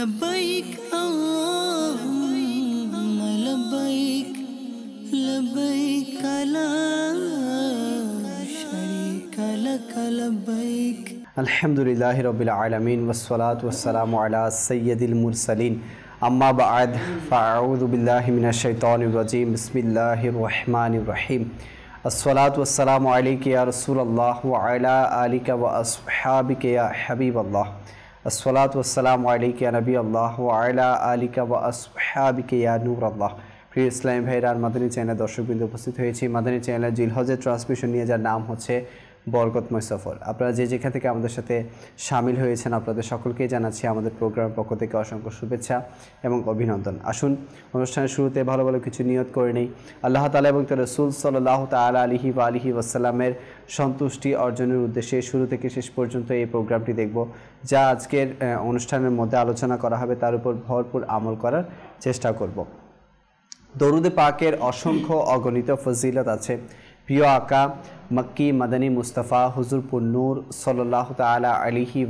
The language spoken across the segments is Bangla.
लब्बैक लब्बैक लब्बैक ला शरीका लक लब्बैक। अल्हम्दुलिल्लाहि रब्बिल आलमीन वस्सलातु वस्सलामु अला सय्यदिल मुरसलीन अम्मा बअद फ़अऊज़ु बिल्लाहि मिनश शैतानिर रजीम बिस्मिल्लाहिर रहमानिर रहीम। अस्सलातु वस्सलामु अलैका या रसूलल्लाह व अला आलिका व अस्हाबिका या हबीबल्लाह। अस्सलातु वस्सलामु अलैका या नबी अल्लाह व अला आलिका व अस्हाबिका या नूर अल्लाह। প্রিয় ইসলামী ভাইরা, মাদানী চ্যানেলের দর্শকবৃন্দ উপস্থিত হয়েছি মাদানী চ্যানেলের জিলহজের ট্রান্সমিশন নিয়ে, যার নাম হচ্ছে বরকতময় সফর। আপনারা যে যেখান থেকে আমাদের সাথে শামিল হয়েছেন আপনাদের সকলকেই জানাচ্ছি আমাদের প্রোগ্রামের পক্ষ থেকে অসংখ্য শুভেচ্ছা এবং অভিনন্দন। আসুন অনুষ্ঠানের শুরুতে ভালো ভালো কিছু নিয়ত করে নেই। আল্লাহ তাআলা এবং তার রাসূল সাল্লাল্লাহু তাআলা আলাইহি ওয়াসাল্লামের সন্তুষ্টি অর্জনের উদ্দেশ্যে শুরু থেকে শেষ পর্যন্ত এই প্রোগ্রামটি দেখব, যা আজকের অনুষ্ঠানের মধ্যে আলোচনা করা হবে তার উপর ভরপুর আমল করার চেষ্টা করব। দরুদে পাকের অসংখ্য অগণিত ফজিলত আছে। প্রিয় আকা মক্কি মাদানী মুস্তাফা হুজুর পুন্নুর সাল্লাল্লাহু তাআলা আলাইহি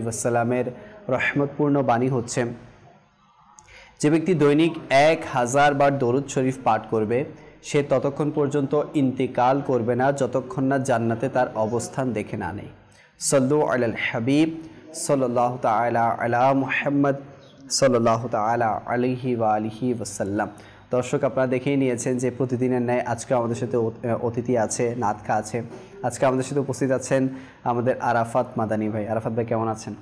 ওয়াসাল্লামের রহমতপূর্ণ বাণী হচ্ছে, যে ব্যক্তি দৈনিক 1000 বার দরুদ শরীফ পাঠ করবে সে ততক্ষণ পর্যন্ত ইন্তিকাল করবে না যতক্ষণ না জান্নাতে তার অবস্থান দেখে না নেয়। সাল্লু আলাল হাবিব সাল্লাল্লাহু তাআলা আলা মুহাম্মদ সাল্লাল্লাহু তাআলা আলাইহি ওয়াসাল্লাম। দর্শক, আপনারা দেখেই নিয়েছেন যে প্রতিদিনের ন্যায় আজকে আমাদের সাথে অতিথি আছে, নাতখা আছে। আজকে আমাদের সাথে উপস্থিত আছেন আমাদের আরাফাত মাদানী ভাই। আরাফাত ভাই কেমন আছেন?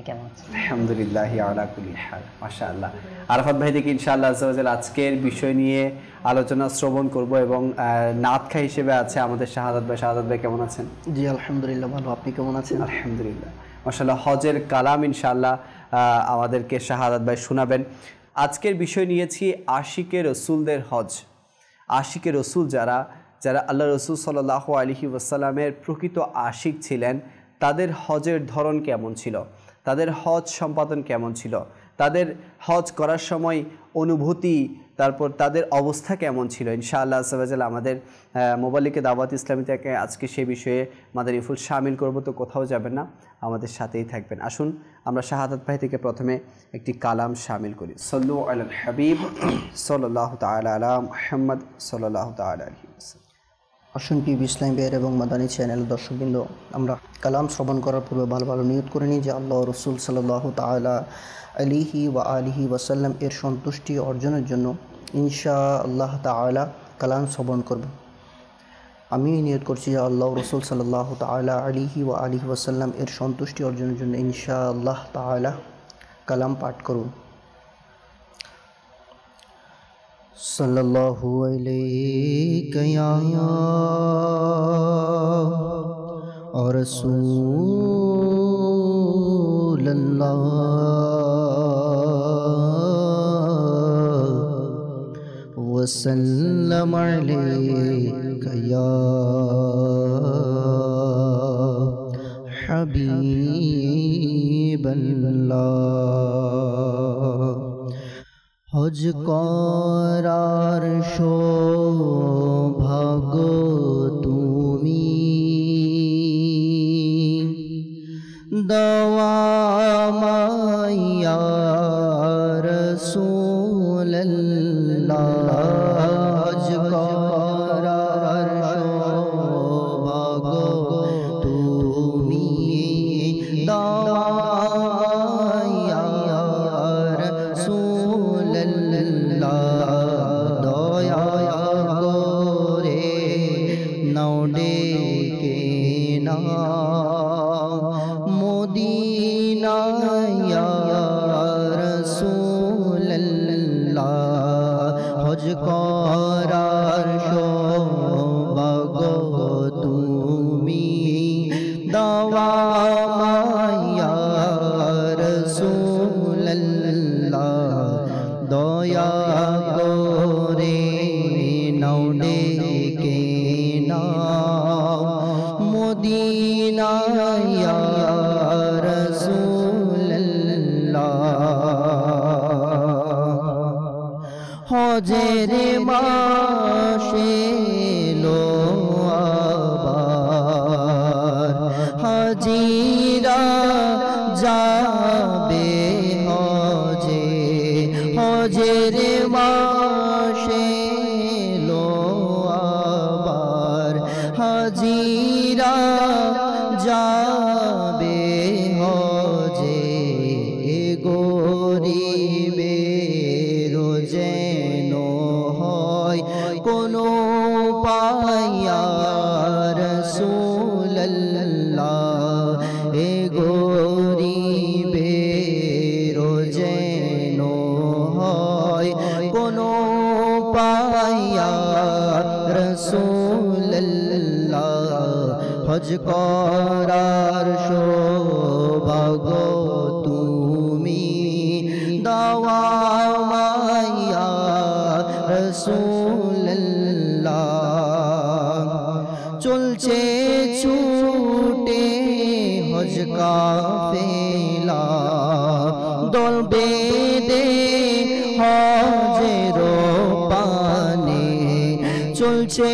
কেমন আছেন? আলহামদুলিল্লাহ আলা কুল্লি হাল, মাশাআল্লাহ। আরাফাত ভাই থেকে ইনশাআল্লাহ আজকের বিষয় নিয়ে আলোচনা শ্রবণ করব এবং নাতখা হিসেবে আছে আমাদের শাহাদাত ভাই। শাহাদাত ভাই কেমন আছেন? জি আলহামদুলিল্লাহ ভালো, আপনি কেমন আছেন? আলহামদুলিল্লাহ মাশাআল্লাহ। হজের কালাম ইনশাআল্লাহ আমাদেরকে শাহাদাত ভাই শোনাবেন। আজকের বিষয় নিয়েছি আশিকে রসুলদের হজ। আশিকে রসুল যারা আল্লাহ রসুল সাল্লাল্লাহু আলাইহি ওয়াসাল্লামের প্রকৃত আশিক ছিলেন, তাদের হজের ধরন কেমন ছিল, তাদের হজ সম্পাদন কেমন ছিল, তাদের হজ করার সময় অনুভূতি, তারপর তাদের অবস্থা কেমন ছিল, ইনশাআল্লাহ আল্লাহ আমাদের মোবালিকে দাওয়াত ইসলামী থেকে আজকে সেই বিষয়ে মাদানী ফুল শামিল করব। তো কোথাও যাবেন না, আমাদের সাথেই থাকবেন। আসুন আমরা শাহাদাত ভাই থেকে প্রথমে একটি কালাম শামিল করি। সাল্লু আলাল হাবিব সাল্লাল্লাহু তাআলা আলা মুহাম্মদ সাল্লাল্লাহু তাআলা আলাইহি ওয়াসাল্লাম। আসুন পিবি ইসলাম ভাইয়ের এবং মাদানী চ্যানেল দর্শকবৃন্দ, আমরা কালাম শ্রবণ করার পূর্বে ভালো ভালো নিয়ত করে নিই যে আল্লাহ রসুল সাল্লাল্লাহু তাআলা আলাইহি ওয়াসাল্লাম এর সন্তুষ্টি অর্জনের জন্য ইনশাআল্লাহ তাআলা কালাম শ্রবণ করব। আমি নিয়ত করছি যে আল্লাহ রসুল সাল্লাল্লাহু তাআলা আলাইহি ওয়াসাল্লাম এর সন্তুষ্টি অর্জনের জন্য ইনশাআল্লাহ তাআলা কালাম পাঠ করব। সাল্লাল্লাহু আলাইকা ইয়া রাসূলুল্লাহ ওয়া সাল্লাম আলাইকা ইয়া হাবিবাল্লাহ। হজ করার সৌভাগ্য তুমি দাওয়া মাইয়া রাসূলুল্লাহ। হজ করার সৌভাগ্য তুমি দাওয়া দয়া করে নাও ডেকে না মদিনায় রাসূলুল্লাহ। হজ করার সৌভাগ্য তুমি দাওয়া মাইয়া রাসূলুল্লাহ। দয়া করে নাও ডেকে নাও মদিনায় রাসূলুল্লাহ। হজের মাসে লো আবার হাজিরা যাবে হজের মাসে লো আবার হাজিরা যাবে হজে গরিবের যেন হয় কোনো পায়া রাসূলুল্লাহ এ গরিবের যেন হয় কোনো পায়া রাসূলুল্লাহ হজ করার সৌভাগ্য তুমি দাওয়া মাইয়া রাসূলুল্লাহ চলছে ছুটে হজ কাফেলা দল বেঁধে হজের পানে চলছে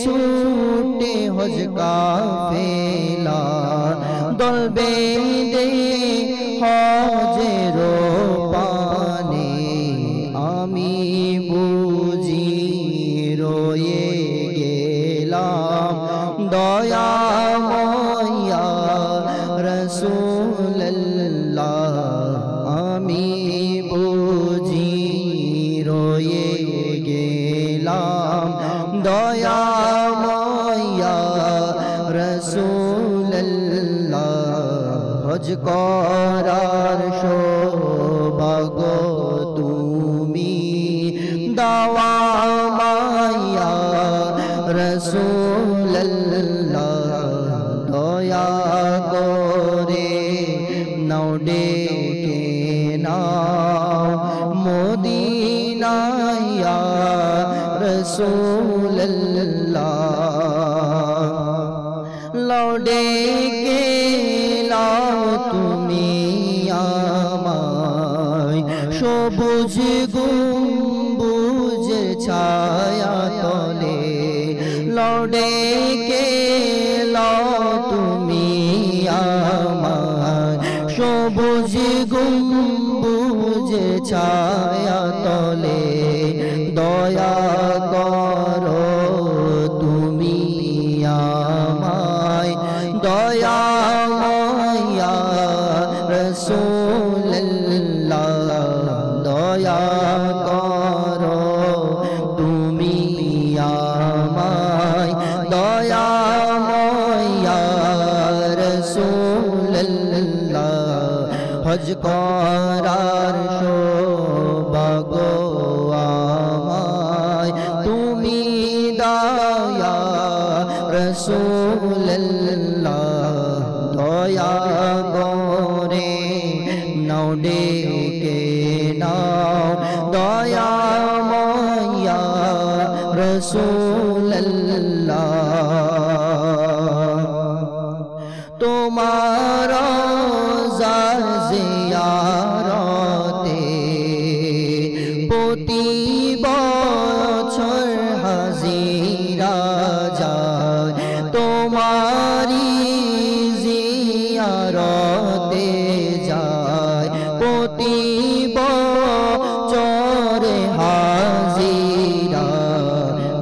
ছুটে হজ কাফেলা দল বেঁধে হজের পানে আমি বুঝি রয়ে গেলাম দয়াময়া রাসূলুল্লাহ আমি বুঝি রয়ে গেলাম দয়াময়া রাসূলুল্লাহ হজ করার সৌভাগ্য তুমি দাওয়া মাইয়া রাসূলুল্লাহ দয়া করে নাও ডেকে নাও মদিনায়া রাসূলুল্লাহ লাও ডেকে লাও তুমি আমায় সবুজ গম্বুজ ছায়া তলে লাও ডেকে লাও তুমি আমায় সবুজ গম্বুজ ছায়া তলে দয়া করো তুমি আমায় দয়া মায়া রাসূলুল্লাহ দয়া করো তুমি আমায় দয়া মায়া রাসূলুল্লাহ হজ করার সৌভাগ্য আমায় তুমি দয়া রাসূলুল্লাহ দয়া করে নাও ডেকে নাও দয়া মায়া রাসূলুল্লাহ তোমার জিয়ারতে প্রতি বছর হাজিরা যায় তোমারি জিয়ারতে যায় প্রতি বছর হাজিরা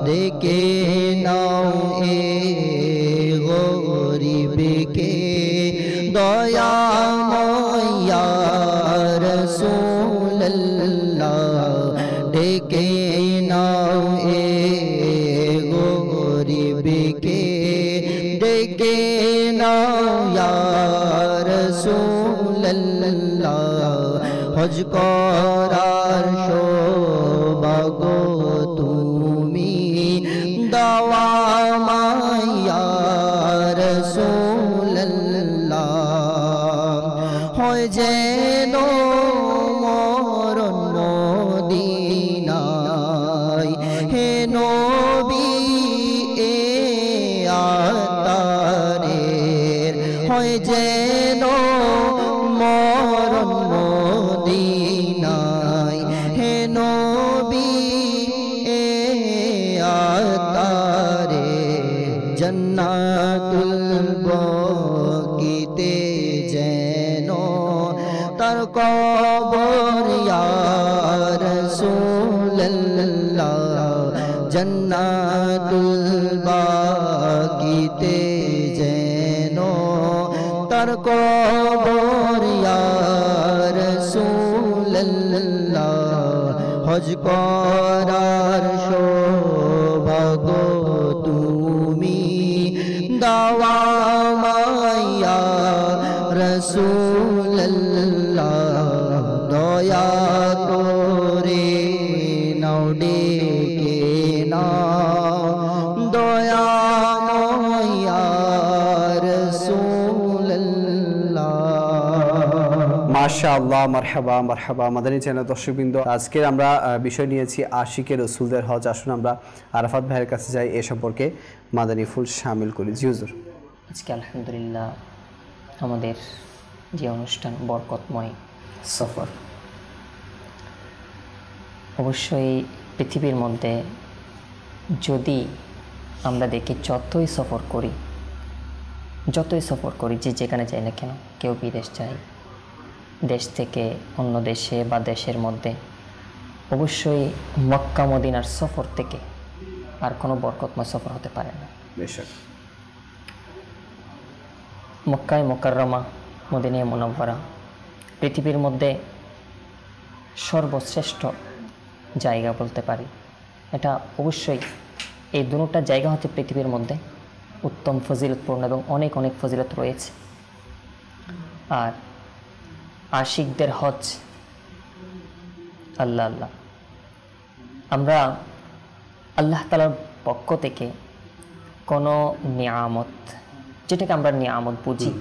দেখে নাও এ গরিবকে দয়া মায়া রাসূলুল্লাহ ডেকে নাও এ গরিবকে ডেকে নাও ইয়া রাসূলুল্লাহ হজ করার সৌভাগ্য তুমি দাওয়া মায়া রাসূলুল্লাহ হয় যেন মরণ মদিনায় হে নবী এ আতারের হয় যেন মরণ মদিনায় হে নবী এ আতারে জান্নাতুল বকিতে যেন তার কবর ইয়া জান্নাতুল বাকিতে যেন তার কবর ইয়া রাসূলুল্লাহ হজ করার সৌভাগ্য তুমি দাওয়া মাইয়া রাসূলুল্লাহ দয়া করে নাও ডেকে নাও দয়া মাইয়া রাসূলুল্লাহ। মাশাআল্লাহ, মারহাবা মারহাবা। মাদানী চ্যানেল দর্শকবৃন্দ, আজকের আমরা বিষয় নিয়েছি আশিকের রসুলদের হজ। আসুন আমরা আরাফাত ভাইয়ের কাছে যাই, এ সম্পর্কে মাদানী ফুল শামিল করি। জি হুজুর। আজকে আলহামদুলিল্লাহ আমাদের যে অনুষ্ঠান বরকতময় সফর, অবশ্যই পৃথিবীর মধ্যে যদি আমরা দেখি যতই সফর করি যে যেখানে যাই না কেন, কেউ বিদেশ যায়, দেশ থেকে অন্য দেশে বা দেশের মধ্যে, অবশ্যই মক্কা মদিনার সফর থেকে আর কোনো বরকতময় সফর হতে পারে না। বেশক মক্কায় মুকাররমা, মদিনায়ে মুনাওয়ারা পৃথিবীর মধ্যে সর্বশ্রেষ্ঠ জায়গা বলতে পারি। এটা অবশ্যই এই দুটো জায়গা হচ্ছে পৃথিবীর মধ্যে উত্তম ফজিলতপূর্ণ এবং অনেক অনেক ফজিলত রয়েছে। আর আশিকদের হজ, আল্লাহ আল্লাহ, আমরা আল্লাহ তাআলার পক্ষ থেকে কোনো নিয়ামত, যেটাকে আমরা নিয়ামত বুঝি,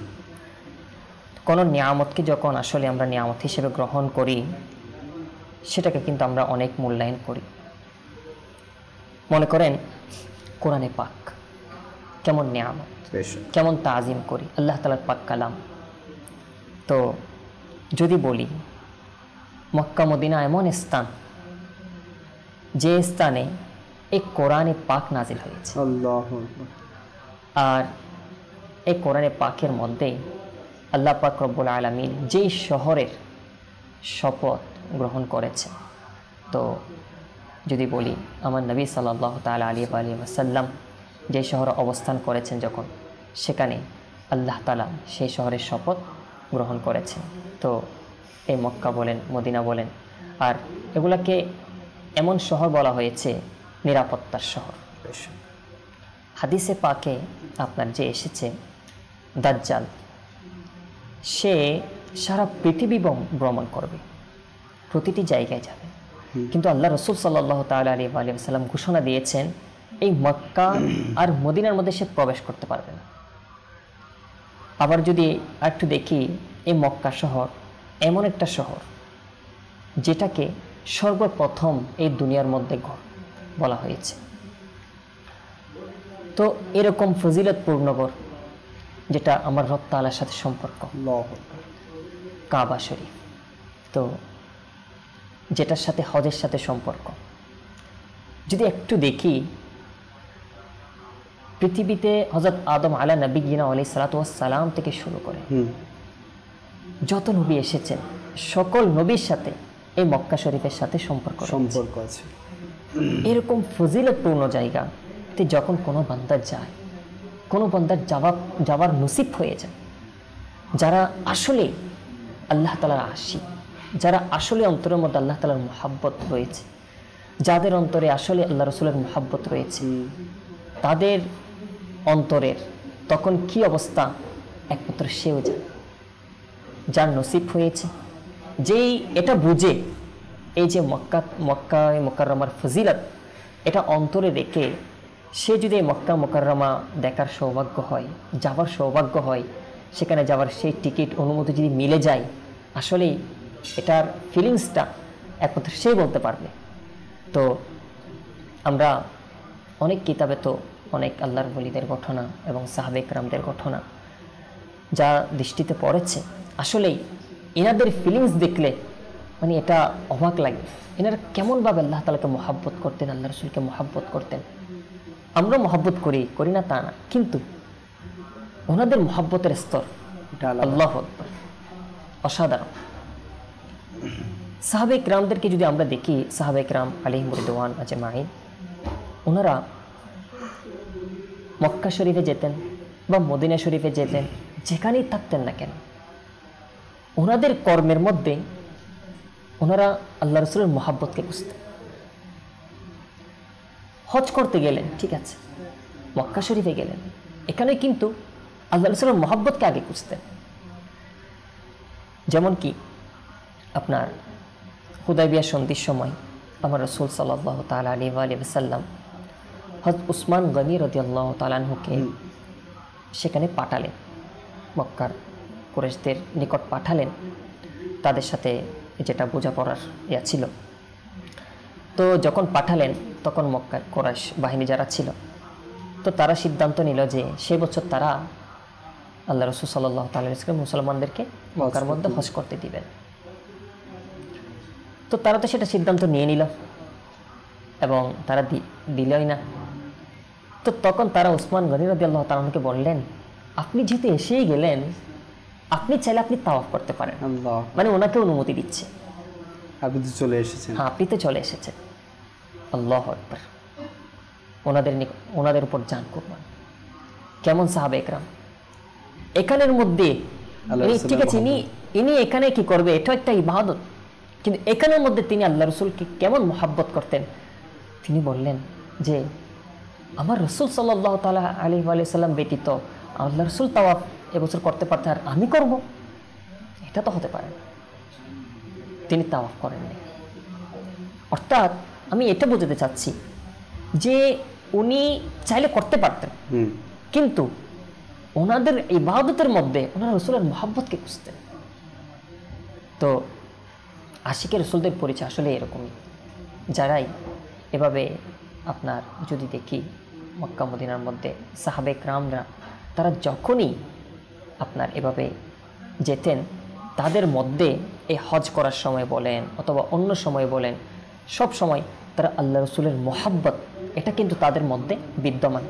কোনো নিয়ামতকে যখন আসলে আমরা নিয়ামত হিসেবে গ্রহণ করি, সেটাকে কিন্তু আমরা অনেক মূল্যায়ন করি। মনে করেন কোরআনে পাক কেমন নিয়ামত, কেমন তাজিম করি, আল্লাহ তাআলার পাক কালাম। তো যদি বলি মক্কা মদিনা এমন স্থান যে স্থানে এই কোরআনে পাক নাজিল হয়েছে, আল্লাহু আর এই কোরআনে পাকের মধ্যে আল্লাহ পাক রব্বুল আলামিন যেই শহরের শপথ গ্রহণ করেছে, তো যদি বলি আমার নবী সাল্লাল্লাহু তাআলা আলাইহি ওয়াসাল্লাম যে শহরে অবস্থান করেছেন, যখন সেখানে আল্লাহ তাআলা সেই শহরের শপথ গ্রহণ করেছেন। তো এই মক্কা বলেন, মদিনা বলেন, আর এগুলাকে এমন শহর বলা হয়েছে নিরাপত্তার শহর। হাদিসে পাকে আপনার যে এসেছে দাজ্জাল, সে সারা পৃথিবী ভ্রমণ করবে, প্রতিটি জায়গায় যাবে, কিন্তু আল্লাহ রাসূল সাল্লাল্লাহু তাআলা আলাইহি ওয়াসাল্লাম ঘোষণা দিয়েছেন এই মক্কা আর মদিনার মধ্যে সে প্রবেশ করতে পারবে না। আবার যদি একটু দেখি, এই মক্কা শহর এমন একটা শহর যেটাকে সর্বপ্রথম এই দুনিয়ার মধ্যে বলা হয়েছে। তো এরকম ফজিলতপূর্ণ ঘর, যেটা আমার রব তাআলার সাথে সম্পর্ক, কাবা শরীফ, তো যেটার সাথে হজের সাথে সম্পর্ক। যদি একটু দেখি, পৃথিবীতে হযরত আদম আলা নবিয়িনা আলাইহিস সালাতু ওয়াস সালাম থেকে শুরু করে যত নবী এসেছেন, সকল নবীর সাথে এই মক্কা শরীফের সাথে সম্পর্ক আছে। এরকম ফজিলতপূর্ণ জায়গাতে যখন কোনো বান্দা যায়, কোনো বান্দার যাওয়ার নসিব হয়ে যায়, যারা আসলে আল্লাহ তাআলার আশিক, যারা আসলে অন্তরের মধ্যে আল্লাহ তাআলার মুহাব্বত রয়েছে, যাদের অন্তরে আসলে আল্লাহ রাসূলের মুহাব্বত রয়েছে, তাদের অন্তরের তখন কি অবস্থা একমাত্র সেও জানে। যার নসিব হয়েছে, যেই এটা বুঝে এই যে মক্কা মুকাররমার ফজিলত এটা অন্তরে রেখে সে যদি মক্কা মুকাররমা দেখার সৌভাগ্য হয়, যাওয়ার সৌভাগ্য হয়, সেখানে যাওয়ার সেই টিকিট অনুমতি যদি মিলে যায়, আসলেই এটার ফিলিংসটা একমাত্র সে বলতে পারবে। তো আমরা অনেক কিতাবে তো অনেক আল্লাহর ওলিদের ঘটনা এবং সাহাবে কেরামদের ঘটনা যা দৃষ্টিতে পড়েছে, আসলেই এনাদের ফিলিংস দেখলে মানে এটা অবাক লাগে। এনারা কেমনভাবে আল্লাহ তাআলাকে মহাব্বত করতেন, আল্লাহ রাসূলকে মহাব্বত করতেন। আমরা মহাব্বত করি না তা না, কিন্তু ওনাদের মহাব্বতের স্তর আল্লাহু আকবার, অসাধারণ। সাহাবে কিরামদেরকে যদি আমরা দেখি, সাহাবে কিরাম আলাইহিম রিদওয়ান আজমাইন, ওনারা মক্কা শরীফে যেতেন বা মদিনা শরীফে যেতেন, যেখানেই থাকতেন না কেন, ওনাদের কর্মের মধ্যে ওনারা আল্লাহ রসুলের মহাব্বতকে খুঁজতেন। হজ করতে গেলেন, ঠিক আছে, মক্কা শরীফে গেলেন, এখানে কিন্তু আল্লাহ রসুলের মহাব্বতকে আগে খুঁজতেন। যেমন কি আপনার হুদাইবিয়া সন্ধির সময় আমার রসুল সাল্লাল্লাহু তাআলা আলাইহি ওয়া সাল্লাম হযরত উসমান গনি রাদিয়াল্লাহু তাআলা আনহুকে সেখানে পাঠালেন, মক্কার কুরাইশদের নিকট পাঠালেন, তাদের সাথে যেটা বোঝাপড়ার ছিল। তো যখন পাঠালেন তখন মক্কার কুরাইশ বাহিনী যারা ছিল, তো তারা সিদ্ধান্ত নিল যে সে বছর তারা আল্লাহ রসুল সাল্লাল্লাহু তাআলা আলাইহি ওয়া সাল্লাম মুসলমানদেরকে মক্কার মধ্যে হজ করতে দিবেন। তো তারা তো সেটা সিদ্ধান্ত নিয়ে নিল এবং তারা দিলই না। তো তখন তারা উসমান গনি রাদিয়াল্লাহু তাআলা আনহুকে বললেন, আপনি যেহেতু এসেই গেলেন, আপনি চাইলে আপনি তাওয়াফ করতে পারেন। মানে ওনাকে অনুমতি দিচ্ছে, আপনি তো চলে এসেছেন। হ্যাঁ, আপনি তো চলে এসেছেন। আল্লাহু আকবার। ওনাদের উপর জান কুরবান। কেমন সাহাবে একরাম এখানের মধ্যে, ঠিক আছে, ইনি এখানে কি করবে, এটা একটা ইবাদত, কিন্তু এখানের মধ্যে তিনি আল্লাহ রসুলকে কেমন মহাব্বত করতেন। তিনি বললেন যে আমার রসুল সাল্লাল্লাহু তাআলা আলাইহি ওয়া সাল্লাম ব্যতীত আল্লাহ রসুল তাওয়াফ এবছর করতে পারতেন, আর আমি করব, এটা তো হতে পারে না। তিনি তাওয়াফ করেননি। অর্থাৎ আমি এটা বোঝাতে চাচ্ছি যে উনি চাইলে করতে পারতেন, কিন্তু ওনাদের ইবাদতের মধ্যে ওনারা রসুলের মহাব্বতকে খুঁজতেন। তো আশিকের রসুলদের পরিচয় আসলে এরকমই, যারাই এভাবে আপনার যদি দেখি মক্কা মদিনার মধ্যে সাহাবে কিরামরা, তারা যখনই আপনার এভাবে যেতেন, তাদের মধ্যে এই হজ করার সময় বলেন অথবা অন্য সময় বলেন, সব সময় তারা আল্লাহ রসুলের মহাব্বত, এটা কিন্তু তাদের মধ্যে বিদ্যমান।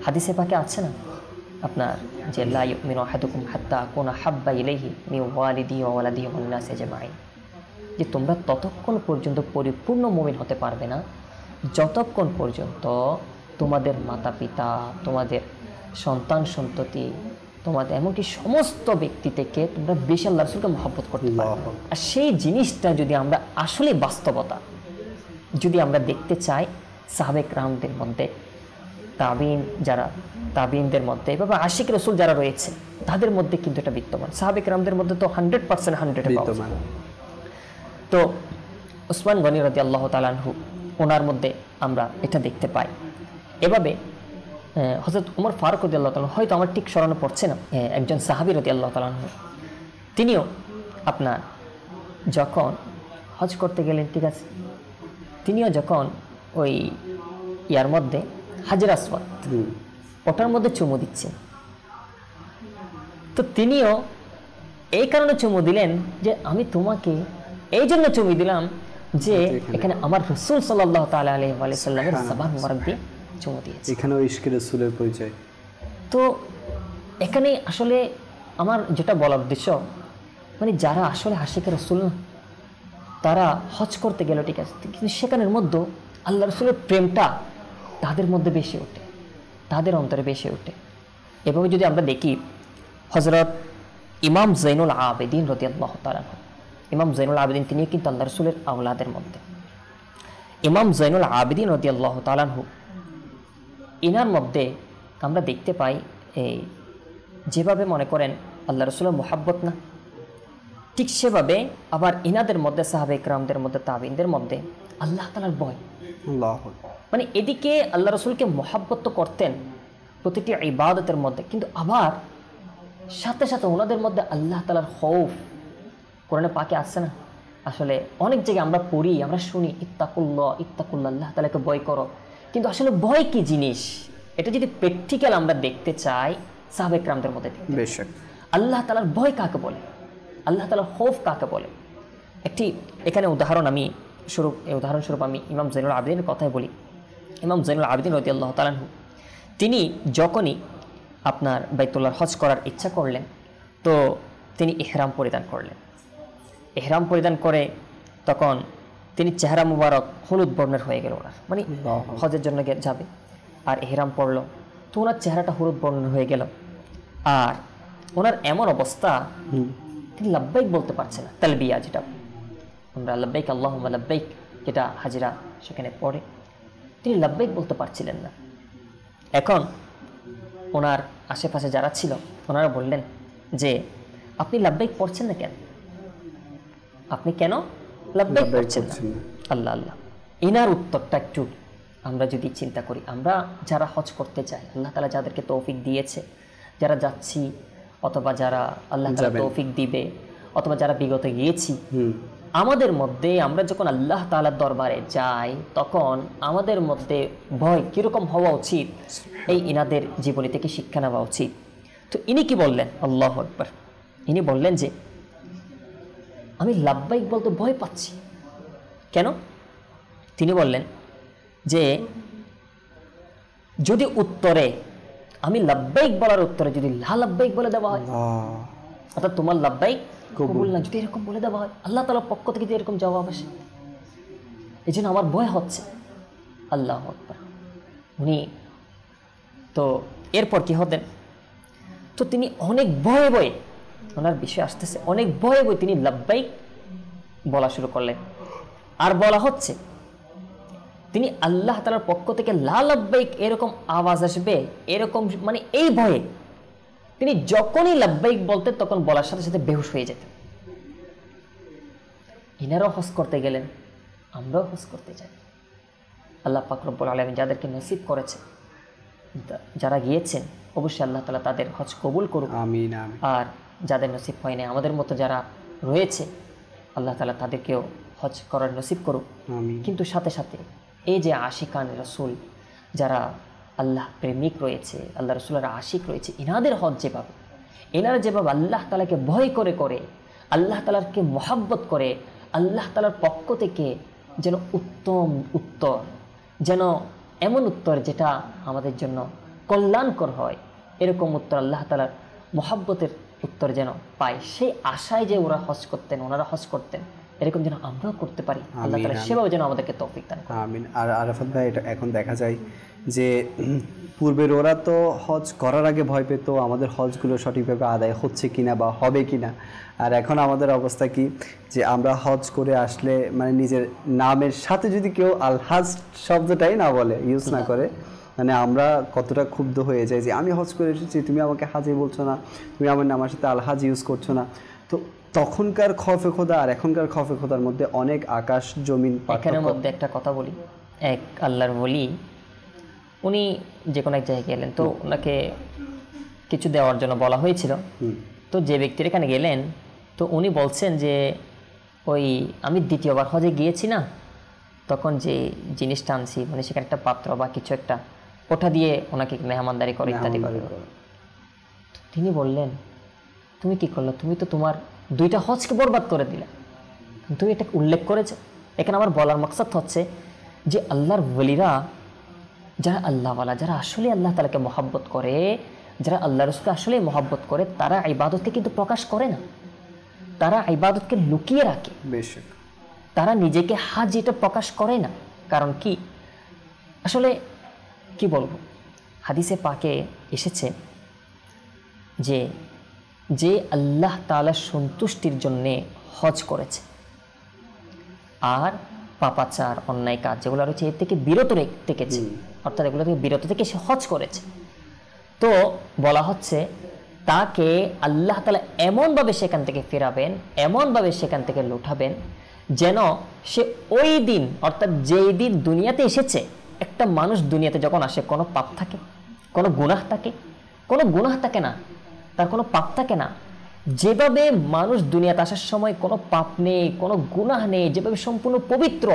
হাদিসে পাকে আছে না আপনার যে লা ইউমিনু আহাদুকুম হাত্তা আকুনা হাব্বা ইলাইহি মিন ওয়ালিদিহি ওয়া ওয়ালাদিহি ওয়ান নাসি আজমাইন, যে তোমরা ততক্ষণ পর্যন্ত পরিপূর্ণ মুমিন হতে পারবে না যতক্ষণ পর্যন্ত তোমাদের মাতা পিতা, তোমাদের সন্তান সন্ততি, তোমাদের এমনকি সমস্ত ব্যক্তি থেকে তোমরা বেশি আল্লাহ রাসূলকে মহব্বত করতে পারবে। আর সেই জিনিসটা যদি আমরা আসলে বাস্তবতা যদি আমরা দেখতে চাই, সাহাবে কিরামদের মধ্যে, তাবিনদের মধ্যে, এভাবে আশিক রসুল যারা রয়েছে তাদের মধ্যে কিন্তু এটা বিদ্যমান। সাহাবে কিরামদের মধ্যে তো 100% বিদ্যমান। তো উসমান গনি রাদিয়াল্লাহু তাআলা আনহু, ওনার মধ্যে আমরা এটা দেখতে পাই। এভাবে হযরত ওমর ফারুক রাদিয়াল্লাহু তাআলা, হয়তো আমার ঠিক স্মরণে পড়ছে না, একজন সাহাবী রাদিয়াল্লাহু তাআলা আনহু, তিনিও আপনার যখন হজ করতে গেলেন, ঠিক আছে, তিনিও যখন ওই ইয়ার মধ্যে হাজর আসওয়াদ ওটার মধ্যে চুমু দিচ্ছেন, তো তিনিও এই কারণে চুমু দিলেন যে আমি তোমাকে এই জন্য চুমু দিলাম যে এখানে আমার রাসূল সাল্লাল্লাহু তাআলা আলাইহি ওয়া সাল্লামের জবান মোবারক দিয়ে চুমু দিয়েছে। এখানেও ইশকে রাসূলের পরিচয়। তো এখানে আসলে আমার যেটা বলার উদ্দেশ্য, মানে যারা আসলে আশিক রাসূল না, তারা হজ করতে গেল, ঠিক আছে, কিন্তু সেখানের মধ্যে আল্লাহ রাসূলের প্রেমটা তাদের মধ্যে বেশি ওঠে, তাদের অন্তরে বেশি ওঠে। এভাবে যদি আমরা দেখি, হযরত ইমাম জৈনুল আবেদিন রাদিয়াল্লাহু তাআলা, ইমাম জৈনুল আবেদিন তিনি কিন্তু আল্লাহ রাসূলের আওলাদের মধ্যে। ইমাম জৈনুল আবেদিন রাদিয়াল্লাহু তাআলা ইনার মধ্যে আমরা দেখতে পাই এই যেভাবে মনে করেন আল্লাহ রাসূলের মুহাব্বত না, ঠিক সেভাবে আবার ইনাদের মধ্যে সাহাবে কিরামদের মধ্যে, তাবিনদের মধ্যে আল্লাহ তাআলার ভয়। মানে এদিকে আল্লাহ রাসূলকে মুহাব্বত তো করতেন প্রতিটি ইবাদতের মধ্যে, কিন্তু আবার সাথে সাথে ওনাদের মধ্যে আল্লাহ তাআলার খৌফ। কোরআনে পাকে আসছে না, আসলে অনেক জায়গায় আমরা পড়ি, আমরা শুনি ইত্তাকুল্লাহ, ইত্তাকুল্লাহ, আল্লাহ তাআলাকে ভয় করো, কিন্তু আসলে ভয় কি জিনিস, এটা যদি প্র্যাকটিক্যাল আমরা দেখতে চাই সাহাবে কিরামদের মধ্যে বেশক আল্লাহ তাআলার ভয় কাকে বলে, আল্লাহ তাআলার খৌফ কাকে বলে। একটি এখানে উদাহরণস্বরূপ আমি ইমাম জৈনুল আবেদিনের কথাই বলি। ইমাম জৈনুল আবেদিন রাদিয়াল্লাহু তাআলা আনহু, তিনি যখনই আপনার বাইতুল্লাহর হজ করার ইচ্ছা করলেন, তো তিনি ইহরাম পরিধান করলেন। ইহরাম পরিধান করে তখন তিনি চেহারা মুবারক হলুদ বর্ণের হয়ে গেল ওনার, মানে হজের জন্য যাবে আর ইহরাম পড়লো, তো ওনার চেহারাটা হলুদ বর্ণের হয়ে গেল। আর ওনার এমন অবস্থা, তিনি লাব্বাইক বলতে পারছে না, তালবিয়া যেটা আমরা লাব্বাইক আল্লাহুম্মা লাব্বাইক যেটা হাজিরা সেখানে পড়ে, তিনি লাব্বাইক বলতে পারছিলেন না। এখন ওনার আশেপাশে যারা ছিল ওনারা বললেন যে আপনি লাব্বাইক পড়ছেন না কেন, আপনি কেন লাব্বাইক পড়ছেন না? আল্লাহ আল্লাহ, এনার উত্তরটা একটু আমরা যদি চিন্তা করি, আমরা যারা হজ করতে চাই, আল্লাহ তাআলা যাদেরকে তৌফিক দিয়েছে, যারা যাচ্ছি অথবা যারা আল্লাহ তাআলা তৌফিক দিবে অথবা যারা বিগত গিয়েছি, আমাদের মধ্যে আমরা যখন আল্লাহ তাআলার দরবারে যাই তখন আমাদের মধ্যে ভয় কিরকম হওয়া উচিত, এই ইনাদের জীবনী থেকে শিক্ষা নেওয়া উচিত। তো ইনি কি বললেন? আল্লাহু আকবার। ইনি বললেন যে আমি লাব্বাইক বলতে ভয় পাচ্ছি। কেন? তিনি বললেন যে যদি উত্তরে আমি লাব্বাইক বলার উত্তরে যদি লা লাব্বাইক বলে দেওয়া হয়, অর্থাৎ তোমার লাব্বাইক কবুল না, যদি এরকম বলে দেওয়া হয় আল্লাহ তাআলার পক্ষ থেকে যদি এরকম জবাব আসে, এই জন্য আমার ভয় হচ্ছে। আল্লাহু আকবার। উনি তো এরপর কি হতেন, তো তিনি অনেক ভয়ে ভয়ে, ওনার বিষয় আসতেছে, অনেক ভয়ে ভয়ে তিনি লাব্বাইক বলা শুরু করলেন। আর বলা হচ্ছে তিনি আল্লাহ তাআলার পক্ষ থেকে লা লাব্বাইক এরকম আওয়াজ আসবে এরকম, মানে এই ভয়ে তিনি যখনই লাব্বাইক বলতেন তখন বলার সাথে সাথে বেহুশ হয়ে যেতেন। ইনারাও হজ করতে গেলেন, আমরাও হজ করতে যাই। আল্লাহ পাক রব্বুল আলামিন যাদেরকে নসিব করেছে, যারা গিয়েছেন, অবশ্যই আল্লাহ তাআলা তাদের হজ কবুল করুক, আমিন আমিন। আর যাদের নসিব হয় না, আমাদের মতো যারা রয়েছে, আল্লাহ তাআলা তাদেরকেও হজ করার নসিব করুক। আমিন। কিন্তু সাথে সাথে এই যে আশিকান রসুল, যারা আল্লাহ প্রেমিক রয়েছে, আল্লাহ রসুলের আশিক রয়েছে, এনাদের হজ যেভাবে, এনারা যেভাবে আল্লাহ তাআলাকে ভয় করে করে, আল্লাহ তাআলাকে মহাব্বত করে, আল্লাহ তাআলার পক্ষ থেকে যেন উত্তম উত্তর, যেন এমন উত্তর যেটা আমাদের জন্য কল্যাণকর হয়, এরকম উত্তর আল্লাহ তাআলার মহাব্বতের উত্তর যেন পায়, সেই আশায় যে ওরা হজ করতেন, ওনারা হজ করতেন, এরকম যেন আমরাও করতে পারি। আল্লাহ তাআলা সেভাবে যেন আমাদেরকে তৌফিক দান করেন। আমিন। আর আরাফাত ভাই, এটা এখন দেখা যায় যে পূর্বের ওরা তো হজ করার আগে ভয় পেত আমাদের হজগুলো সঠিকভাবে আদায় হচ্ছে কিনা বা হবে কিনা, আর এখন আমাদের অবস্থা কি যে আমরা হজ করে আসলে মানে নিজের নামের সাথে যদি কেউ আলহাজ শব্দটাই না বলে, ইউজ না করে, মানে আমরা কতটা ক্ষুব্ধ হয়ে যাই যে আমি হজ করে এসেছি, তুমি আমাকে হাজি বলছো না, তুমি আমার নামের সাথে আলহাজ ইউজ করছো না। তো তখনকার খফে খোদা আর এখনকার খফে খোদার মধ্যে অনেক আকাশ জমিন পার্থক্য। এখানের মধ্যে একটা কথা বলি, এক আল্লাহর ওলি, উনি যে কোনো এক জায়গায় গেলেন, তো ওনাকে কিছু দেওয়ার জন্য বলা হয়েছিল। তো যে ব্যক্তির এখানে গেলেন, তো উনি বলছেন যে ওই আমি দ্বিতীয়বার হজে গিয়েছি না, তখন যে জিনিসটা আনছি, মানে সেখানে একটা পাত্র বা কিছু একটা, ওটা দিয়ে ওনাকে মেহমানদারি করে ইত্যাদি করে। তিনি বললেন তুমি কি করলো, তুমি তো তোমার 2টা হজকে বরবাদ করে দিলে, তুমি এটা উল্লেখ করেছো। এখানে আমার বলার মাকসাদ হচ্ছে যে আল্লাহর ওলিরা, যারা আল্লাহওয়ালা, যারা আসলে আল্লাহ তাআলাকে মহাব্বত করে, যারা আল্লাহ রসুলকে আসলে মহাব্বত করে, তারা ইবাদতকে কিন্তু প্রকাশ করে না, তারা ইবাদতকে লুকিয়ে রাখে। বেশক তারা নিজেকে হাজি এটা প্রকাশ করে না। কারণ কি, আসলে কি বলবো, হাদিসে পাকে এসেছে যে যে আল্লাহ তাআলার সন্তুষ্টির জন্যে হজ করেছে আর পাপাচার অন্যায় কাজ যেগুলো রয়েছে এর থেকে বিরত থেকেছে, অর্থাৎ এগুলো থেকে বিরত থেকে সে হজ করেছে, তো বলা হচ্ছে তাকে আল্লাহ তাআলা এমনভাবে সেখান থেকে ফেরাবেন, এমনভাবে সেখান থেকে লুঠাবেন যেন সে ওই দিন, অর্থাৎ যেই দিন দুনিয়াতে এসেছে, একটা মানুষ দুনিয়াতে যখন আসে কোনো পাপ থাকে, কোনো গুনাহ থাকে, কোনো গুনাহ থাকে না, তার কোনো পাপ থাকে না, যেভাবে মানুষ দুনিয়াতে আসার সময় কোনো পাপ নেই, কোনো গুনাহ নেই, যেভাবে সম্পূর্ণ পবিত্র,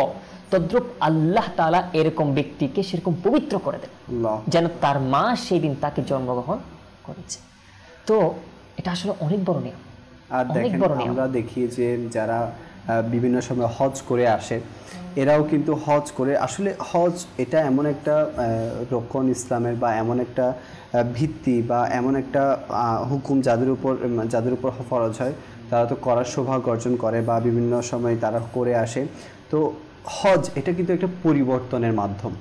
তদ্রূপ আল্লাহ তাআলা এরকম ব্যক্তিকে সেরকম পবিত্র করে দেন যেন তার মা সেই দিন তাকে জন্মগ্রহণ করেছে। তো এটা আসলে অনেক বড় নিয়ম। আর দেখেন আমরা দেখি যে যারা বিভিন্ন সময় হজ করে আসে, এরাও কিন্তু হজ করে, আসলে হজ এটা এমন একটা রক্ষণ ইসলামের, বা এমন একটা ভিত্তি, বা এমন একটা হুকুম যাদের উপর ফরজ হয়, তারা তো করার সৌভাগ্য অর্জন করে বা বিভিন্ন সময় তারা করে আসে। তো হজ এটা কিন্তু একটা পরিবর্তনের মাধ্যম,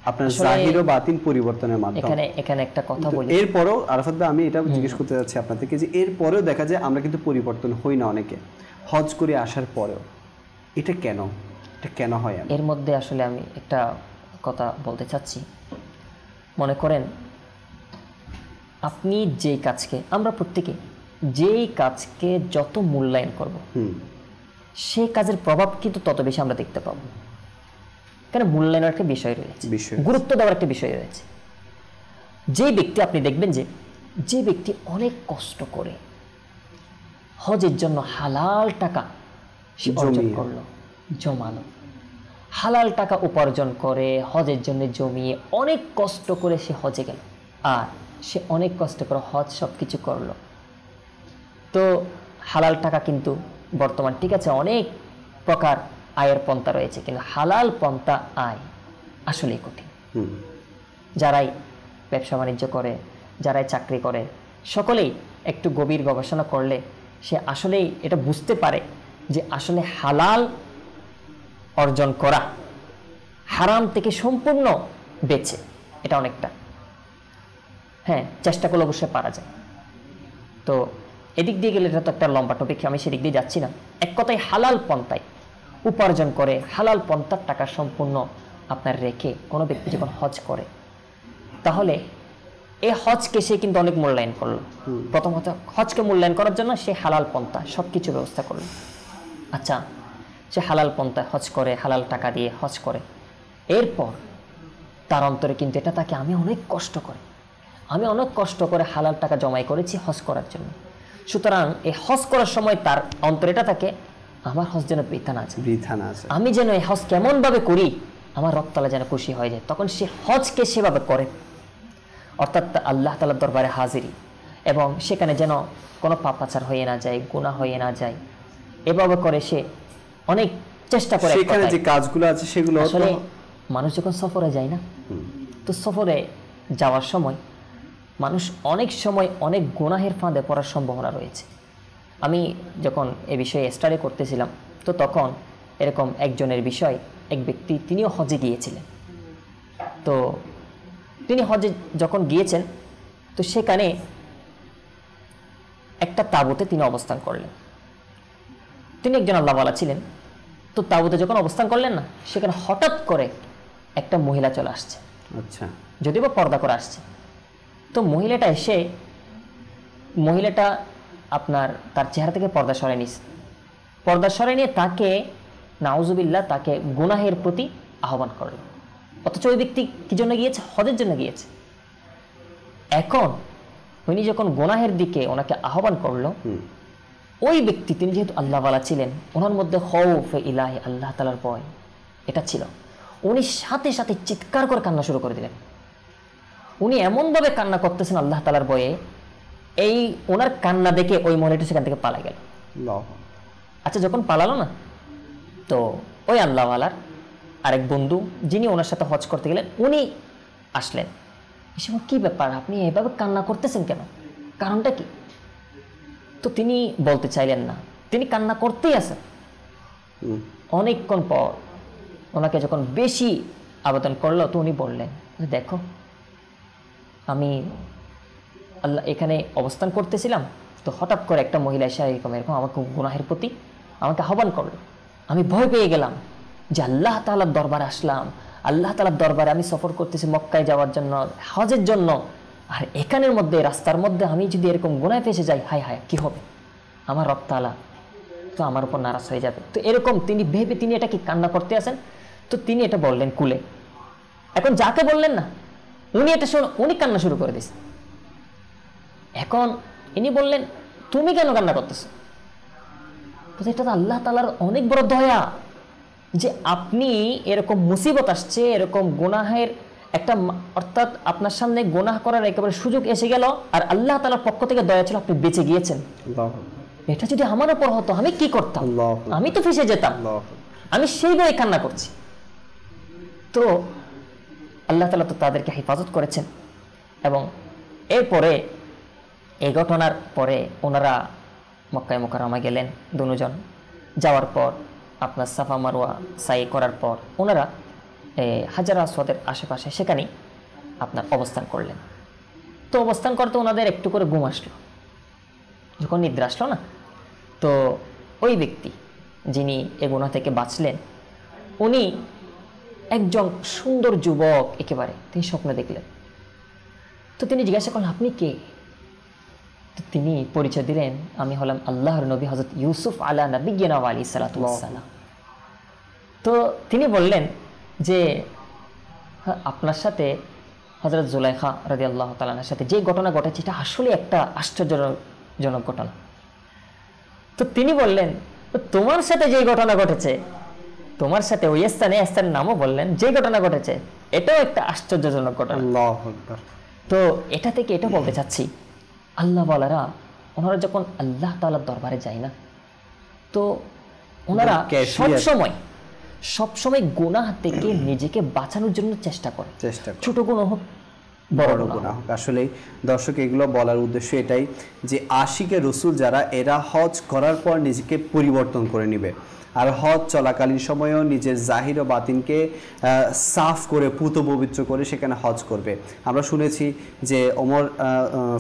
আপনার জাহির ও বাতিন পরিবর্তনের মাধ্যম। এখানে একটা কথা বলি, এরপরও আরাফাত ভাই আমি এটা জিজ্ঞেস করতে যাচ্ছি আপনার থেকে যে এরপরেও দেখা যায় আমরা কিন্তু পরিবর্তন হই না অনেকে হজ করে আসার পরেও, এটা কেন হয়? এর মধ্যে আসলে আমি একটা কথা বলতে চাচ্ছি। মনে করেন আপনি যেই কাজকে, আমরা প্রত্যেকে যেই কাজকে যত মূল্যায়ন করব সেই কাজের প্রভাব কিন্তু তত বেশি আমরা দেখতে পাবো। কেন? মূল্যায়নের একটা বিষয় রয়েছে, গুরুত্ব দেওয়ার একটা বিষয় রয়েছে। যে ব্যক্তি, আপনি দেখবেন যে ব্যক্তি অনেক কষ্ট করে হজের জন্য হালাল টাকা সে অর্জন করলো, জমালো, হালাল টাকা উপার্জন করে হজের জন্য জমিয়ে অনেক কষ্ট করে সে হজে গেল, আর সে অনেক কষ্ট করে হজ সব কিছু করলো। তো হালাল টাকা কিন্তু বর্তমান ঠিক আছে অনেক প্রকার আয়ের পন্থা রয়েছে, কিন্তু হালাল পন্থা আয় আসলেই কঠিন। যারাই ব্যবসা বাণিজ্য করে, যারাই চাকরি করে, সকলেই একটু গভীর গবেষণা করলে সে আসলেই এটা বুঝতে পারে যে আসলে হালাল অর্জন করা হারাম থেকে সম্পূর্ণ বেঁচে, এটা অনেকটা, হ্যাঁ, চেষ্টা করলে অবশ্যই পারা যায়। তো এদিক দিয়ে গেলে এটা তো একটা লম্বা টপিক, আমি সেদিক দিয়ে যাচ্ছি না। এক কথায় হালাল পন্থায় উপার্জন করে, হালাল পন্থার টাকা সম্পূর্ণ আপনার রেখে কোনো ব্যক্তি যখন হজ করে, তাহলে এই হজকে সে কিন্তু অনেক মূল্যায়ন করলো। প্রথমত হজকে মূল্যায়ন করার জন্য সে হালাল পন্থা সব কিছু ব্যবস্থা করলো। আচ্ছা, সে হালাল পন্থায় হজ করে, হালাল টাকা দিয়ে হজ করে, এরপর তার অন্তরে কিন্তু এটা তাকে আমি অনেক কষ্ট করে হালাল টাকা জমাই করেছি হজ করার জন্য, সুতরাং এই হজ করার সময় তার অন্তরে এটা থাকে আমার হজ যেন বৃথা না যায়, আমি যেন এই হজ কেমনভাবে করি আমার রব তাআলা যেন খুশি হয়ে যায়। তখন সে হজকে সেভাবে করে, অর্থাৎ আল্লাহ তাআলার দরবারে হাজিরি, এবং সেখানে যেন কোনো পাপাচার হয়ে না যায়, গুনাহ হয়ে না যায়, এভাবে করে সে অনেক চেষ্টা করে। সেখানে যে কাজগুলো আছে সেগুলো আসলে মানুষ যখন সফরে যায় না, তো সফরে যাওয়ার সময় মানুষ অনেক সময় অনেক গুনাহের ফাঁদে পড়ার সম্ভাবনা রয়েছে। আমি যখন এ বিষয়ে স্টাডি করতেছিলাম, তো তখন এরকম একজনের বিষয়, এক ব্যক্তি তিনিও হজে গিয়েছিলেন। তো তিনি হজে যখন গিয়েছেন, তো সেখানে একটা তাঁবুতে তিনি অবস্থান করলেন। তিনি একজন আল্লাহওয়ালা ছিলেন। তো তাঁবুতে যখন অবস্থান করলেন না, সেখানে হঠাৎ করে একটা মহিলা চলে আসছে, আচ্ছা, যদিও বা পর্দা করে আসছে। তো মহিলাটা এসে, মহিলাটা আপনার তার চেহারা থেকে পর্দা সরাই নিয়েছে, পর্দা সরাই নিয়ে তাকে নাউজুবিল্লাহ তাকে গুনাহের প্রতি আহ্বান করল। অথচ ওই ব্যক্তি কি জন্য গিয়েছে? হজের জন্য গিয়েছে। এখন উনি যখন গুনাহের দিকে ওনাকে আহ্বান করলো, ওই ব্যক্তি তিনি যেহেতু আল্লাহওয়ালা ছিলেন, ওনার মধ্যে খৌফে ইলাহি, আল্লাহ তাআলার ভয় এটা ছিল। উনি সাথে সাথে চিৎকার করে কান্না শুরু করে দিলেন। উনি এমনভাবে কান্না করতেছেন আল্লাহ তাআলার ভয়ে, এই ওনার কান্না দেখে ওই মহিলাটা সেখান থেকে পালা গেল। আচ্ছা, যখন পালালো না, তো ওই আল্লাহওয়ালার আরেক বন্ধু যিনি ওনার সাথে হজ করতে গেলেন, উনি আসলেন। এসে কি ব্যাপার, আপনি এভাবে কান্না করতেছেন কেন, কারণটা কি? তো তিনি বলতে চাইলেন না, তিনি কান্না করতেই আছেন। অনেকক্ষণ পর ওনাকে যখন বেশি আবেদন করলো, তো উনি বললেন, দেখো আমি আল্লাহ এখানে অবস্থান করতেছিলাম, তো হঠাৎ করে একটা মহিলা এসে এরকম আমাকে গুনাহের প্রতি আমাকে আহ্বান করলো। আমি ভয় পেয়ে গেলাম যে আল্লাহ তাআলার দরবারে আসলাম, আল্লাহ তাআলার দরবারে আমি সফর করতেছি মক্কায় যাওয়ার জন্য, হজের জন্য, আর এখানের মধ্যে রাস্তার মধ্যে আমি যদি এরকম গুনাহে ফেসে যাই, হায় হায় কি হবে, আমার রব তাআলা তো আমার উপর নারাজ হয়ে যাবে। তো এরকম তিনি ভেবে তিনি এটা কি কান্না করতে আসেন। তো তিনি এটা বললেন কুলে। এখন যাকে বললেন না, উনি এটা উনি কান্না শুরু করে দিয়েছেন। এখন ইনি বললেন, তুমি কেন কান্না করতেছো? এটা তো আল্লাহ তাআলার অনেক বড় দয়া যে আপনি এরকম মুসিবত আসছে, এরকম গুনাহের একটা, অর্থাৎ আপনার সামনে গুনাহ করার একেবারে সুযোগ এসে গেল, আর আল্লাহ তাআলার পক্ষ থেকে দয়া ছিল, আপনি বেঁচে গিয়েছেন। এটা যদি আমার উপর হতো আমি কি করতাম? আমি তো ফেসে যেতাম। আমি সেইভাবে কান্না করছি। তো আল্লাহ তাআলা তো তাদেরকে হেফাজত করেছেন, এবং এরপরে এই ঘটনার পরে ওনারা মক্কায় মুকাররমা গেলেন দুজন। যাওয়ার পর আপনার সাফা মারওয়া সাই করার পর ওনারা হাজার আসওয়াদের আশেপাশে সেখানেই আপনার অবস্থান করলেন। তো অবস্থান করতে ওনাদের একটু করে ঘুম আসলো। যখন নিদ্রা আসলো না, তো ওই ব্যক্তি যিনি এ গুনাহ থেকে বাঁচলেন, উনি একজন সুন্দর যুবক একেবারে তিনি স্বপ্নে দেখলেন। তো তিনি জিজ্ঞাসা করলেন, আপনি কে? তো তিনি পরিচয় দিলেন, আমি হলাম আল্লাহর নবী হযরত ইউসুফ আলা নবিয়্যিনা ওয়া আলাইহিস সালাতু ওয়াস সালাম। তো তিনি বললেন যে আপনার সাথে হযরত জুলাইখা রাদিয়াল্লাহু তাআলা আনহার সাথে যে ঘটনা ঘটেছে এটা আসলে একটা আশ্চর্যজনক ঘটনা। তো তিনি বললেন, তোমার সাথে যে ঘটনা ঘটেছে, তোমার সাথে ওই স্থানের নামও বললেন, যে ঘটনা ঘটেছে এটাও একটা আশ্চর্যজনক ঘটনা। আল্লাহু আকবার। তো এটা থেকে এটা বলতে চাচ্ছি, আল্লাহ ওয়ালারা ওনারা যখন আল্লাহ তাআলার দরবারে যায় না, তো ওনারা সবসময় গুনাহ থেকে নিজেকে বাঁচানোর জন্য চেষ্টা করে, ছোট গুনাহ হোক বড় গুনাহ হোক। আসলে দর্শক, এগুলো বলার উদ্দেশ্য এটাই যে আশিকে রসুল যারা, এরা হজ করার পর নিজেকে পরিবর্তন করে নেবে, আর হজ চলাকালীন সময়েও নিজের জাহির ও বাতিনকে সাফ করে পুত পবিত্র করে সেখানে হজ করবে। আমরা শুনেছি যে ওমর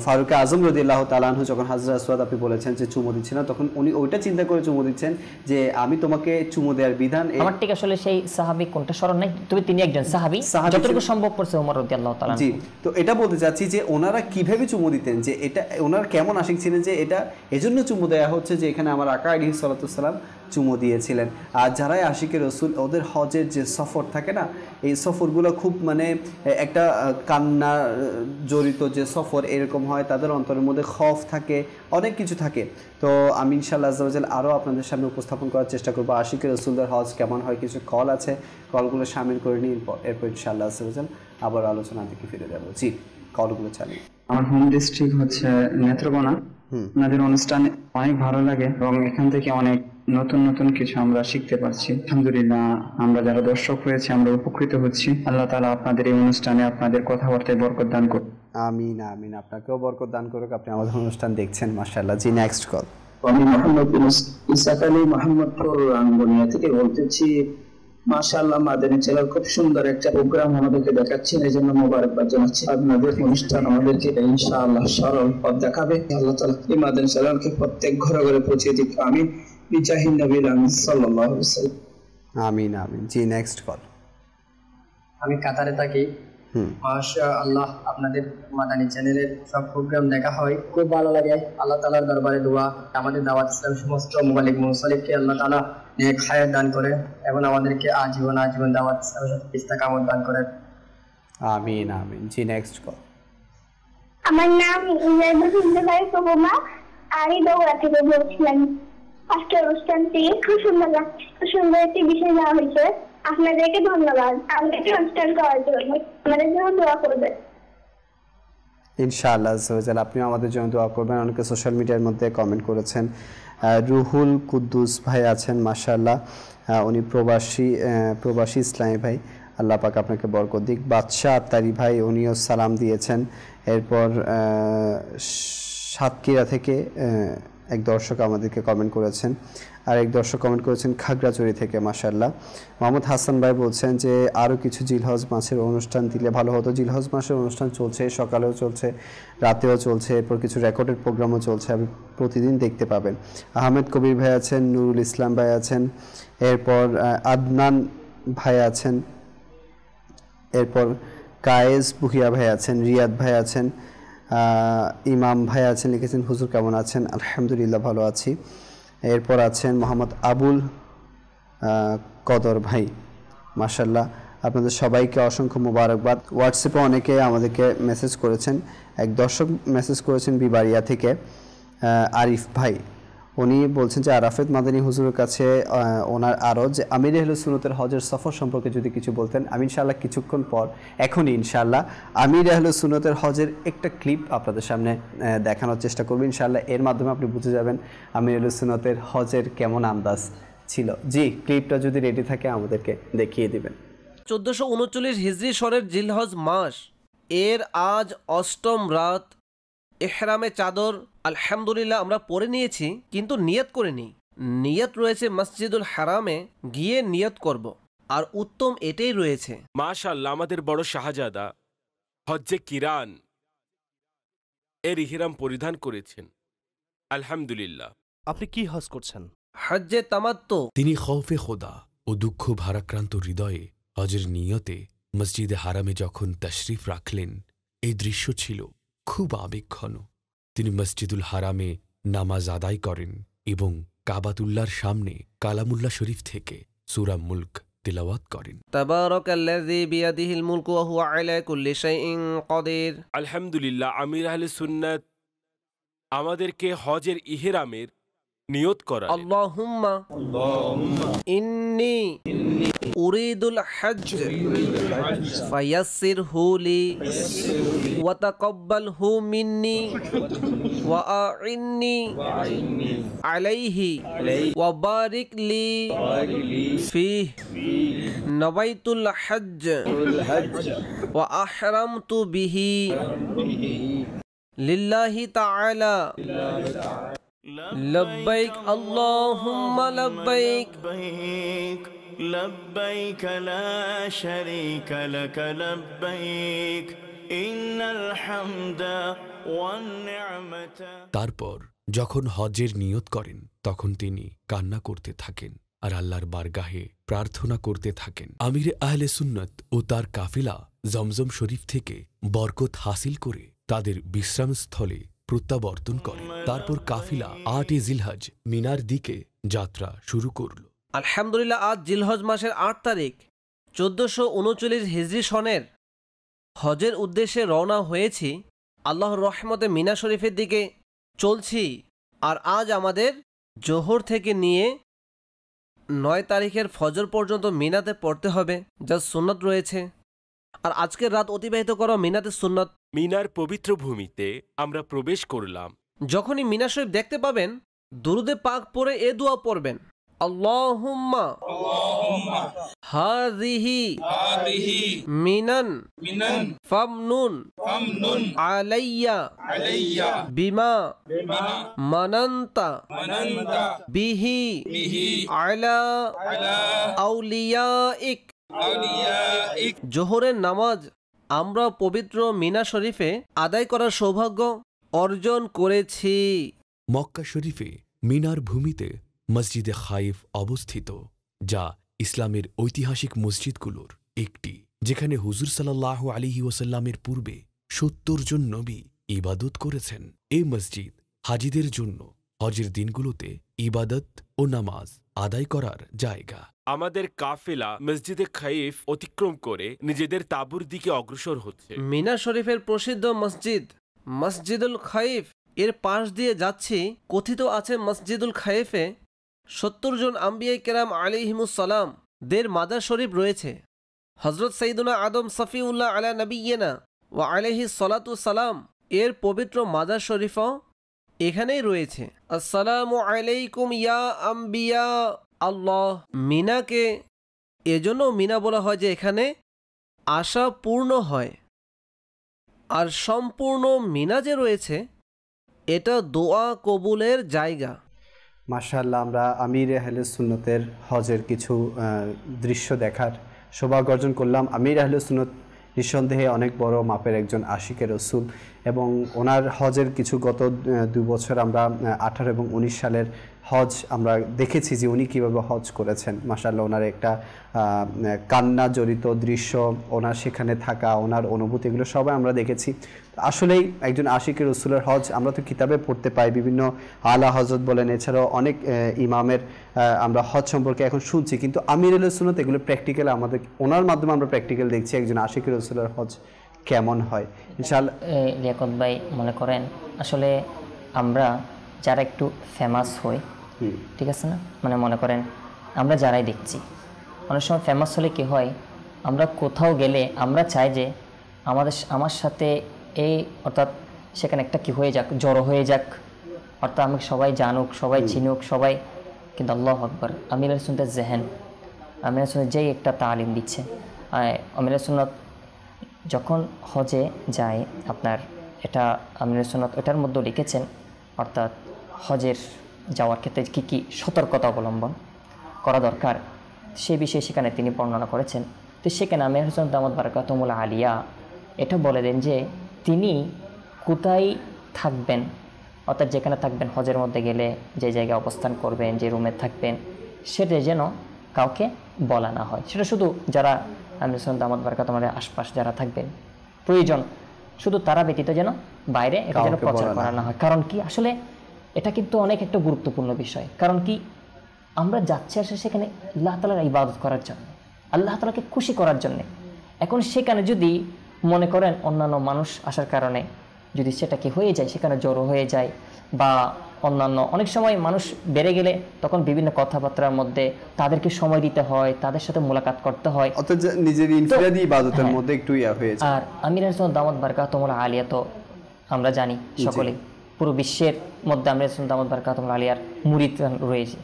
ফারুক আজম রাদিয়াল্লাহু তাআলা আনহু যখন হযরত আসওয়াদ আপনি বলেছেন যে চুমু দিচ্ছেন না, তখন উনি ওইটা চিন্তা করে চুমু দিচ্ছেন যে আমি তোমাকে চুমু দেওয়ার বিধান। আমার ঠিক আসলে সেই সাহাবী কোনটা স্মরণ নাই, তবে তিনি একজন সাহাবী, যতটুকু সম্ভব করছে ওমর রাদিয়াল্লাহু তাআলা। জি, তো এটা বলতে চাচ্ছি যে ওনারা কিভাবে চুমু দিতেন, যে এটা ওনারা কেমন আশিক ছিলেন যে এটা এজন্য চুমু দেওয়া হচ্ছে যে এখানে আমার আকা আলাইহিস সালাতু ওয়াস সালাম চুমু দিয়েছিলেন। আর যারাই আশিকে রসুল, ওদের হজের যে সফর থাকে না, এই সফরগুলো খুব মানে একটা কান্না জড়িত যে সফর এরকম হয়, তাদের অন্তরের মধ্যে খৌফ থাকে, অনেক কিছু থাকে। তো আমি ইনশাআল্লাহ আজ্জা ওয়া জাল আরও আপনাদের সামনে উপস্থাপন করার চেষ্টা করবো আশিকে রসুলদের হজ কেমন হয়। কিছু কল আছে, কলগুলো সামিল করে নিই, এরপর ইনশাআল্লাহ আজ্জা ওয়া জাল আবার আলোচনার দিকে ফিরে যাবো। জি, কলগুলো চালিয়ে। আমার হোম ডিস্ট্রিক্ট হচ্ছে নেত্রকোনা। আপনাদের অনুষ্ঠান অনেক ভালো লাগে এবং এখান থেকে অনেক নতুন নতুন কিছু আমরা শিখতে পারছি। আলহামদুলিল্লাহ, আমরা যারা দর্শক হয়েছি আমরা উপকৃত হচ্ছি। আল্লাহ তাআলা আপনাদের এই অনুষ্ঠানে আপনাদের কথাবার্তায় বরকত দান করুন। আমিন আমিন, আপনাকেও বরকত দান করুক। আপনি আমাদের অনুষ্ঠান দেখছেন, মাশাআল্লাহ। জি, নেক্সট কল। আমি মোহাম্মদ ইসাক আলী মোহাম্মদপুর রাঙ্গুনিয়া থেকে বলতেছি। মাশাআল্লাহ, মাদানী চ্যানেল খুব সুন্দর একটা প্রোগ্রাম আমাদেরকে দেখাচ্ছেন, এই জন্য মোবারকবাদ জানাচ্ছি। আপনাদের অনুষ্ঠান আমাদেরকে ইনশাআল্লাহ সরল পথ দেখাবে। আল্লাহ তাআলা এই মাদানী চ্যানেলকে প্রত্যেক ঘরে ঘরে পৌঁছে দিক। আমি বিজাহিন নবী সাল্লাল্লাহু আলাইহি ওয়াসাল্লাম। আমিন আমিন। জি, নেক্সট কল। আমি কাতারে থাকি। মাশাআল্লাহ, আপনাদের মাদানী চ্যানেলের সব প্রোগ্রাম দেখা হয়, খুব ভালো লাগে। আল্লাহ তাআলার দরবারে দোয়া, আমাদের দাওয়াত ইসলাম সমস্ত মুবাল্লিগ মুরসালিনকে আল্লাহ তাআলা নেক হায়াত দান করে এবং আমাদেরকে আজীবন দাওয়াত ইসলামের ইস্তেকামত দান করে। আমিন আমিন। জি, নেক্সট কল। আমার নাম ইজাদুল সুবমা, আমি দৌড়া থেকে বলছিলাম। আজকে অনুষ্ঠানটি খুব সুন্দর লাগছে, খুব সুন্দর একটি বিষয় দেওয়া হয়েছে। আপনাদেরকে ধন্যবাদ আমাদেরকে অনুষ্ঠান করার জন্য। আমাদের জন্য দোয়া করবেন ইনশাআল্লাহ আজ্জা ওয়া জাল। আপনিও আমাদের জন্য দোয়া করবেন। অনেকে সোশ্যাল মিডিয়ার মধ্যে কমেন্ট করেছেন। রুহুল কুদ্দুস ভাই আছেন, মাশাআল্লাহ, উনি প্রবাসী ইসলামী ভাই, আল্লাহ পাক আপনাকে বরকত দিক। বাদশাহ আত্তারি ভাই, উনিও সালাম দিয়েছেন। এরপর সাতক্ষীরা থেকে এক দর্শক আমাদেরকে কমেন্ট করেছেন, আর এক দর্শক কমেন্ট করেছেন খাগড়াছড়ি থেকে, মাশাআল্লাহ। মোহাম্মদ হাসান ভাই বলছেন যে আরও কিছু জিলহজ মাসের অনুষ্ঠান দিলে ভালো হতো। জিলহজ মাসের অনুষ্ঠান চলছে, সকালেও চলছে, রাতেও চলছে, এরপর কিছু রেকর্ডেড প্রোগ্রামও চলছে, আপনি প্রতিদিন দেখতে পাবেন। আহমেদ কবির ভাই আছেন, নুরুল ইসলাম ভাই আছেন, এরপর আদনান ভাই আছেন, এরপর কায়েস বুহিয়া ভাই আছেন, রিয়াদ ভাই আছেন, ইমাম ভাই আছেন, লিখেছেন হুজুর কেমন আছেন? আলহামদুলিল্লাহ ভালো আছি। এরপর আছেন মোহাম্মদ আবুল কদর ভাই, মাশাআল্লাহ, আপনাদের সবাইকে অসংখ্য মোবারকবাদ। হোয়াটসঅ্যাপে অনেকে আমাদেরকে মেসেজ করেছেন। এক দর্শক মেসেজ করেছেন বিবাড়িয়া থেকে, আরিফ ভাই, উনি বলছেন যে আরাফাত মাদানী হুজুরের কাছে ওনার আরও যে আমির আহলে সুন্নতের হজের সফর সম্পর্কে যদি কিছু বলতেন। আমি ইনশাআল্লাহ কিছুক্ষণ পর, এখনই ইনশাআল্লাহ আমির আহলে সুন্নতের হজের একটা ক্লিপ আপনাদের সামনে দেখানোর চেষ্টা করব। ইনশাআল্লাহ এর মাধ্যমে আপনি বুঝে যাবেন আমির আহলে সুন্নতের হজের কেমন আন্দাজ ছিল। জি, ক্লিপটা যদি রেডি থাকে আমাদেরকে দেখিয়ে দিবেন। 1439 হিজরি সনের জিলহজ মাস এর আজ অষ্টম রাত ইহরামে চাদর আলহামদুলিল্লাহ আমরা পরে নিয়েছি, কিন্তু নিয়ত করিনি। নিয়ত রয়েছে মসজিদুল হারামে গিয়ে নিয়ত করব, আর উত্তম এটাই রয়েছে। মাশাআল্লাহ, আমাদের বড় শাহজাদা হজ্জে কিরান এর ইহরাম পরিধান করেছেন। আলহামদুলিল্লাহ। আপনি কি হজ করছেন? হজ্জে তামাত্তু। তিনি খৌফে খোদা ও দুঃখ ভারাক্রান্ত হৃদয়ে হজের নিয়তে মসজিদে হারামে যখন তশরিফ রাখলেন, এই দৃশ্য ছিল খুব আবেগঘন। তিনি মসজিদুল হারামে নামাজ আদায় করেন এবং কাবাতুল্লাহর সামনে কালামুল্লাহ শরীফ থেকে সূরা মুলক তিলাওয়াত করেন। তাবারাকাল্লাযী বিয়াদিহিল মুলকু ওয়া হুয়া আলা কুল্লি শাইইন কাদির। আলহামদুলিল্লাহ, আমির আহলে সুন্নাত আমাদেরকে হজের ইহরামের নিয়ত করা। আল্লাহুম্মা ইন্নী উরিদুল হজ্জ ফায়াসসিরহু লি ওয়া তাকাব্বালহু মিন্নি ওয়া আ'ইন্নি আলাইহি ওয়া বারিক লি ফিহি নাওয়াইতুল হজ্জ ওয়া আহরামতু বিহি লিল্লাহি তাআলা লব্বাইক আল্লাহুম্মা লব্বাইক লব্বাইক লা শারীকা লাক লব্বাইক ইন্নাল হামদা ওয়ান নি'মাতা। তারপর যখন হজ্জের নিয়ত করেন তখন তিনি কান্না করতে থাকেন আর আল্লাহর বারগাহে প্রার্থনা করতে থাকেন। আমিরে আহলে সুন্নাত ও তার কাফিলা জমজম শরীফ থেকে বরকত হাসিল করে তাদের বিশ্রামস্থলে প্রত্যাবর্তন করে। তারপর কাফিলা ৮ জিলহজ মিনার দিকে যাত্রা শুরু করল। আলহামদুলিল্লাহ, আজ জিলহজ মাসের ৮ তারিখ ১৪৩৯ হিজরি সনের হজের উদ্দেশ্যে রওনা হয়েছি। আল্লাহর রহমতে মিনা শরীফের দিকে চলছি। আর আজ আমাদের জোহর থেকে নিয়ে ৯ তারিখের ফজর পর্যন্ত মিনাতে পড়তে হবে, যা সুন্নত রয়েছে। আর আজকের রাত অতিবাহিত করা মিনাতে সুন্নত। মিনার পবিত্র ভূমিতে আমরা প্রবেশ করলাম। যখনই মিনা শরীফ দেখতে পাবেন, দুরুদে পাক পড়ে এ দোয়া পড়বেন, আল্লাহুম্মা হাযিহি মিনান ফামনুন আলাইয়া বিমা মানান্তা বিহি আলা আউলিয়াইক। জোহরের নামাজ আমরা পবিত্র মিনা শরীফে আদায় করার সৌভাগ্য অর্জন করেছি। মক্কা শরীফে মিনার ভূমিতে মসজিদে খাইফ অবস্থিত, যা ইসলামের ঐতিহাসিক মসজিদগুলোর একটি, যেখানে হুজুর সাল্লাল্লাহু আলাইহি ওয়াসাল্লামের পূর্বে ৭০ জন নবী ইবাদত করেছেন। এই মসজিদ হাজিদের জন্য হজের দিনগুলোতে ইবাদত ও নামাজ আদায় করার জায়গা। আমাদের কাফেলা মসজিদে খাইফ অতিক্রম করে নিজেদের তাঁবুর দিকে অগ্রসর হচ্ছে। মিনা শরীফের প্রসিদ্ধ মসজিদ মসজিদুল খাইফ এর পাশ দিয়ে যাচ্ছি। কথিত আছে মসজিদুল খাইফে ৭০ জন আম্বিয়া কেরাম আলাইহিমুস সালাম দের মাজার শরীফ রয়েছে। হযরত সাইয়্যিদুনা আদম সফিউল্লাহ আলা নবিয়্যিনা ওয়া আলাইহিস সালাতু সালাম এর পবিত্র মাজার শরীফও এখানেই রয়েছে। আসসালামু আলাইকুম ইয়া আম্বিয়া আল্লাহ। মিনাকে এজন্য মিনা বলা হয় যে এখানে আশা পূর্ণ হয়। আর সম্পূর্ণ মিনা যে রয়েছে, এটা দোয়া কবুলের জায়গা। মাশাআল্লাহ, আমরা আমির আহলে সুন্নতের হজের কিছু দৃশ্য দেখার সৌভাগ্য অর্জন করলাম। আমির আহলে সুন্নত নিঃসন্দেহে অনেক বড় মাপের একজন আশিকে রসুল, এবং ওনার হজের কিছু গত 2 বছর আমরা 18 এবং 19 সালের হজ আমরা দেখেছি যে উনি কীভাবে হজ করেছেন। মাশাআল্লাহ, ওনার একটা কান্না জড়িত দৃশ্য, ওনার সেখানে থাকা, ওনার অনুভূতি, এগুলো সবাই আমরা দেখেছি। আসলেই একজন আশিকে রসুলের হজ আমরা তো কিতাবে পড়তে পাই, বিভিন্ন আলা হজরত বলেন, এছাড়াও অনেক ইমামের আমরা হজ সম্পর্কে এখন শুনছি, কিন্তু আমির আহলে সুন্নাত এগুলো প্র্যাকটিক্যাল আমাদের ওনার মাধ্যমে আমরা প্র্যাকটিক্যাল দেখছি একজন আশিকে রসুলের হজ কেমন হয়। ইনশাআল্লাহ লিয়াকত ভাই মনে করেন, আসলে আমরা যারা একটু ফেমাস হই, ঠিক আছে না, মানে মনে করেন আমরা যারাই দেখছি, অনেক সময় ফেমাস হলে কি হয়, আমরা কোথাও গেলে আমরা চাই যে আমার সাথে এই, অর্থাৎ সেখানে একটা কি হয়ে যাক, জড়ো হয়ে যাক, অর্থাৎ আমাকে সবাই জানুক, সবাই চিনুক, সবাই। কিন্তু আল্লাহু আকবার, আমির আহলে সুন্নাতের জেহেন, আমির আহলে সুন্নাত যেই একটা তালিম দিচ্ছে। আমির আহলে সুন্নাত যখন হজে যায়, আপনার এটা আমিনুল সুন্নাত এটার মধ্যে লিখেছেন, অর্থাৎ হজের যাওয়ার ক্ষেত্রে কী কী সতর্কতা অবলম্বন করা দরকার সে বিষয়ে সেখানে তিনি বর্ণনা করেছেন। তো সেখানে আমির হোসেন দামাত বারাকাতুহুল আলিয়া এটা বলে দেন যে তিনি কোথায় থাকবেন, অর্থাৎ যেখানে থাকবেন হজের মধ্যে গেলে যে জায়গায় অবস্থান করবেন, যে রুমে থাকবেন, সেটা যেন কাউকে বলা না হয়। সেটা শুধু যারা আমির হোসেন দামাত বারাকাতুহুল আশপাশ যারা থাকবেন প্রয়োজন শুধু তারা ব্যতীত যেন বাইরে এটা যেন প্রচার করা না হয়। কারণ কি, আসলে এটা কিন্তু অনেক একটা গুরুত্বপূর্ণ বিষয়। কারণ কি, আমরা যাচ্ছি আসলে সেখানে আল্লাহ তাআলার ইবাদত করার জন্য, আল্লাহ তাআলাকে খুশি করার জন্য। এখন সেখানে যদি মনে করেন অন্যান্য মানুষ আসার কারণে যদি সেটা কি হয়ে যায়, সেখানে জড়ো হয়ে যায় বা অন্যান্য অনেক সময় মানুষ বেড়ে গেলে তখন বিভিন্ন কথাবার্তার মধ্যে তাদেরকে সময় দিতে হয়, তাদের সাথে মোলাকাত করতে হয়, অর্থাৎ নিজের ইনফিরাদি ইবাদতের মধ্যে একটু হয়ে যায়। আর আমির হোসেন দামাত বারাকাতুহুল আলিয়া তো আমরা জানি সকলেই, পুরো বিশ্বের মধ্যে আমির হোসেন দামাত বারাকাতুহুল আলিয়ার মুরিদ রয়েছে,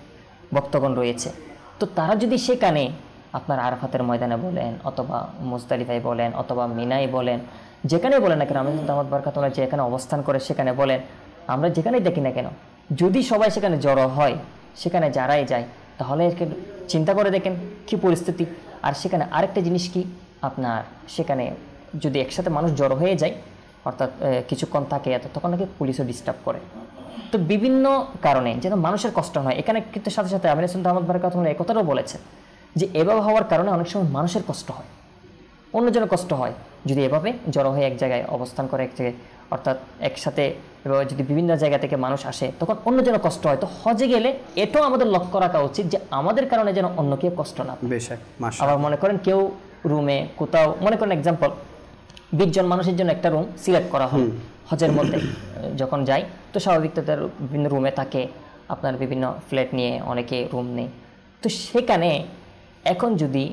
ভক্তগণ রয়েছে। তো তারা যদি সেখানে আপনার আরাফাতের ময়দানে বলেন অথবা মুজদালিফায় বলেন অথবা মিনায় বলেন, যেখানেই বলেন না কেন, আমির হোসেন দামাত বারাকাতুহুল যেখানে অবস্থান করে সেখানে বলেন, আমরা যেখানেই দেখি না কেন, যদি সবাই সেখানে জড়ো হয়, সেখানে যারাই যায়, তাহলে চিন্তা করে দেখেন কি পরিস্থিতি। আর সেখানে আরেকটা জিনিস কি, আপনার সেখানে যদি একসাথে মানুষ জড়ো হয়ে যায়, অর্থাৎ কিছুক্ষণ থাকে, তখন নাকি পুলিশও ডিস্টার্ব করে। তো বিভিন্ন কারণে যেন মানুষের কষ্ট হয়। এখানে কিন্তু সাথে সাথে আমির হোসেন দামাত বারাকাতুহুল এই কথাটাও বলেছেন যে এভাবে হওয়ার কারণে অনেক সময় মানুষের কষ্ট হয়, অন্যজনের কষ্ট হয় যদি এভাবে জড়ো হয়ে এক জায়গায় অবস্থান করে, এক জায়গায় অর্থাৎ একসাথে এভাবে যদি বিভিন্ন জায়গা থেকে মানুষ আসে তখন অন্যজনের কষ্ট হয়। তো হজে গেলে এটাও আমাদের লক্ষ্য রাখা উচিত যে আমাদের কারণে যেন অন্য কেউ কষ্ট না পায়। আবার মনে করেন কেউ রুমে কোথাও, মনে করেন এক্সাম্পল 20 জন মানুষের জন্য একটা রুম সিলেক্ট করা হয় হজের মধ্যে যখন যাই, তো স্বাভাবিক তাদের বিভিন্ন রুমে থাকে, আপনার বিভিন্ন ফ্ল্যাট নিয়ে অনেকে রুম নেই। তো সেখানে এখন যদি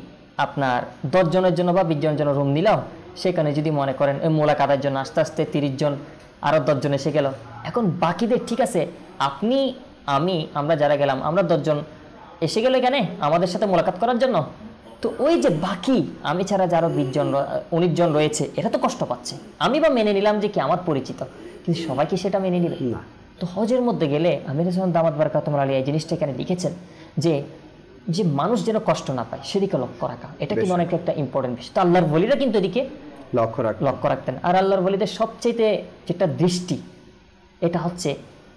আপনার 10 জনের জন্য বা 20 জনের জন্য রুম নিলাম, সেখানে যদি মনে করেন ওই মোলাকাতের জন্য আস্তে আস্তে 30 জন আরও 10 জন এসে গেল, এখন বাকিদের ঠিক আছে আপনি আমরা যারা গেলাম আমরা 10 জন এসে গেলে এখানে আমাদের সাথে মোলাকাত করার জন্য, তো ওই যে বাকি আমি ছাড়া যারা 20 জন 19 জন রয়েছে এরা তো কষ্ট পাচ্ছে। আমি বা মেনে নিলাম যে কি আমার পরিচিত, কিন্তু সবাই কি সেটা মেনে নিবে না। তো হজের মধ্যে গেলে আমির হোসেন দামাত বারাকাতুহুল আলিয়া এই জিনিসটা এখানে লিখেছেন যে মানুষ যেন কষ্ট না পায় সেদিকে লক্ষ্য রাখা, এটা কিন্তু অনেক একটা ইম্পর্টেন্ট বিষয়। তো আল্লাহর ওলিরা কিন্তু এদিকে লক্ষ্য রাখতেন। আর আল্লাহর ওলিদের সবচেয়ে যেটা দৃষ্টি, এটা হচ্ছে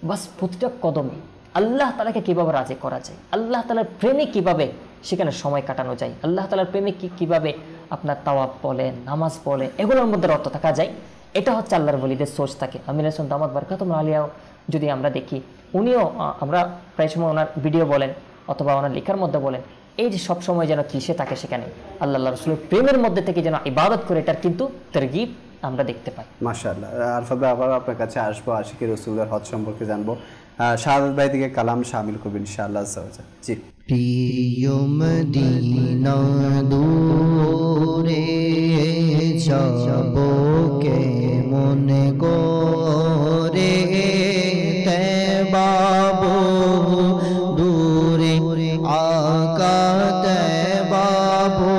বাস প্রতিটা কদমে আল্লাহ তাআলাকে কীভাবে রাজি করা যায়, আল্লাহ তাআলার প্রেমে কীভাবে সেখানে সময় কাটানো যায়, আল্লাহ তাআলার প্রেমে কীভাবে আপনার তাওয়াফ বলেন, নামাজ বলে, এগুলোর মধ্যে রত থাকা যায়, এটা হচ্ছে আল্লাহর ওলিদের সোর্স থাকে। আমির হোসেন দামাত বারাকাতুহুল আলিয়াও যদি আমরা দেখি, উনিও আমরা প্রায় সময় ওনার ভিডিও বলেন অথবা ওনার লেখার মধ্যে বলেন, এই যে সবসময় যেন কিসে থাকে সেখানে আল্লাহ রাসূলের প্রেমের মধ্যে থেকে যেন ইবাদত করে, এটার কিন্তু তারগিব আমরা দেখতে পাই। মাশাআল্লাহ। আরফাত ভাই, আবার আপনার কাছে আসবো, আশিকি রাসূলের হজ সম্পর্কে জানবো। শাহাদাত ভাই থেকে কালাম শামিল করবেন ইনশাআল্লাহ। জি। প্রিয় মদিনা দূরে যাব কেমন করে, তেবাবু দূরে আকা তেবাবু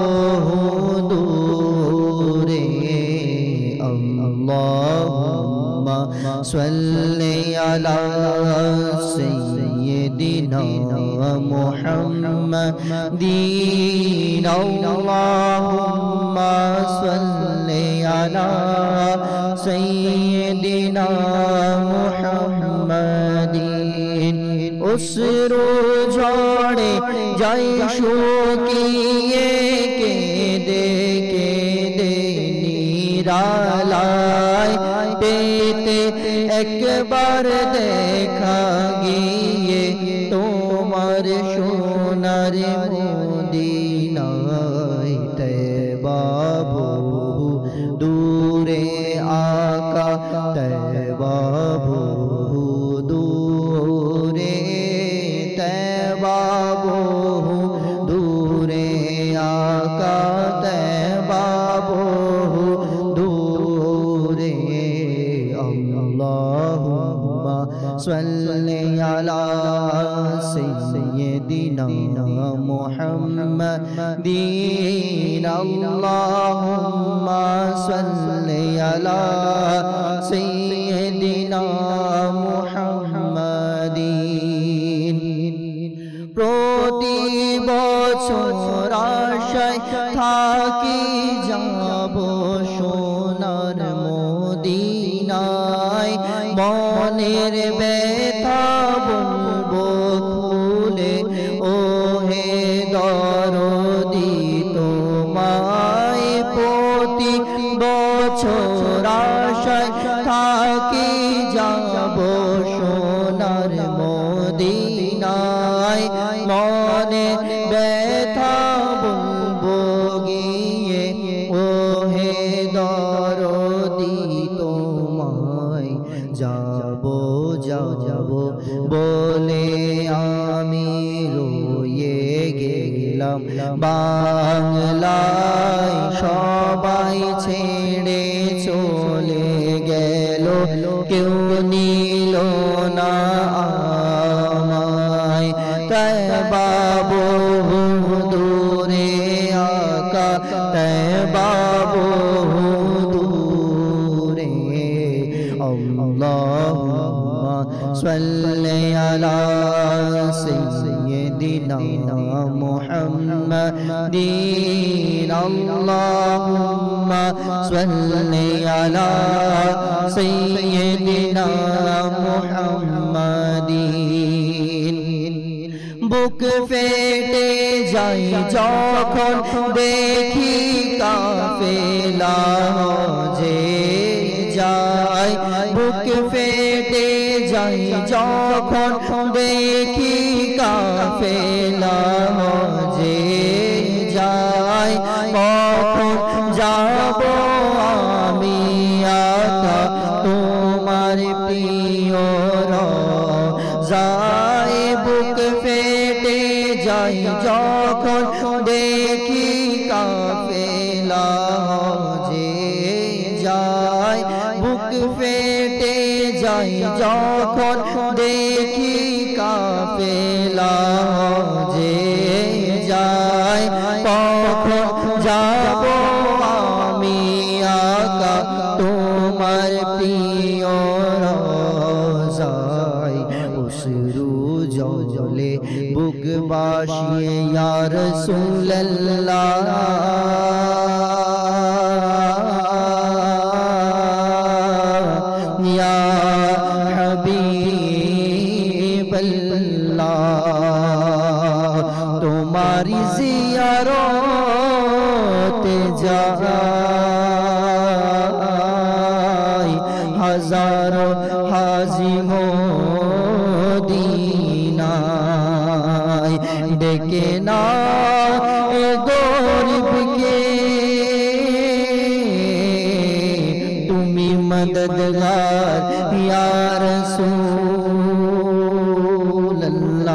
দূরে, আল্লাহুম্মা সাল্লি আলা সাইয়্যিদিনা মুহাম্মাদিন, আল্লাহুম্মা সাল্লি আলা সাইয়্যিদিনা মুহাম্মাদিন। উসরু ঝড়ে যাই শুকিয়ে, কেঁদে কেঁদে নিরালায় পেতে একবার দেখা গিয়ে তোমার সোনার মদিনায়, তেবাবু দূরে আকা তেবাবু দূরে, তেবাবু দূরে আকা তেবাবু দূরে, আল্লাহুম্মা সাল্লি আলা সাইয়্যিদিনা মুহাম্মাদিন, محمدين اللهم صل على سيدنا محمدين প্রতি বছর আশায় থাকি যাব সোনার মদিনায় মনের ব্যথা বলবো খুলে ও হে দরদি তোমায় প্রতি বছর আশায় থাকি যাব সোনার মদিনায় মনে ব্যথা বলবো গিয়ে ও হে দরদি তোমায় যাব যাব বলে আমি রয়ে গেলাম বাংলায় সবাই ছেড়ে চলে গেল কেউ নিল না আমায় তাই বাবু দূরে আকা তাই বাবু দূরে আল্লাহুম্মা সাল্লি আলা সাইয়্যিদিনা মুহাম্মাদিন আল্লাহুম্মা সাল্লি আলা সাইয়্যিদিনা মুহাম্মাদিন বুক ফেটে যাই যখন দেখি কাফেলা যে যায় বুক ফেটে যাই যখন দেখি কাফেলা যে যায় কখন যাব আমি আকা তোমার প্রিয় রওজায় বুক ফেটে যাই যখন দেখি কাফেলা যে যায় বুক ফেটে যাই যখন দেখি কাফেলা যে যায় কখন যাব আমি আকা তোমার প্রিয় রওজায় উসরু জলে বুক বাসিয়ে ইয়া রাসূলুল্লাহ ইয়া হাবিবাল্লাহ তোমারি জিয়ারতে যাই হাজারো হাজি মদিনায় ডেকে না এ গরিবকে তুমি মদদগার ইয়া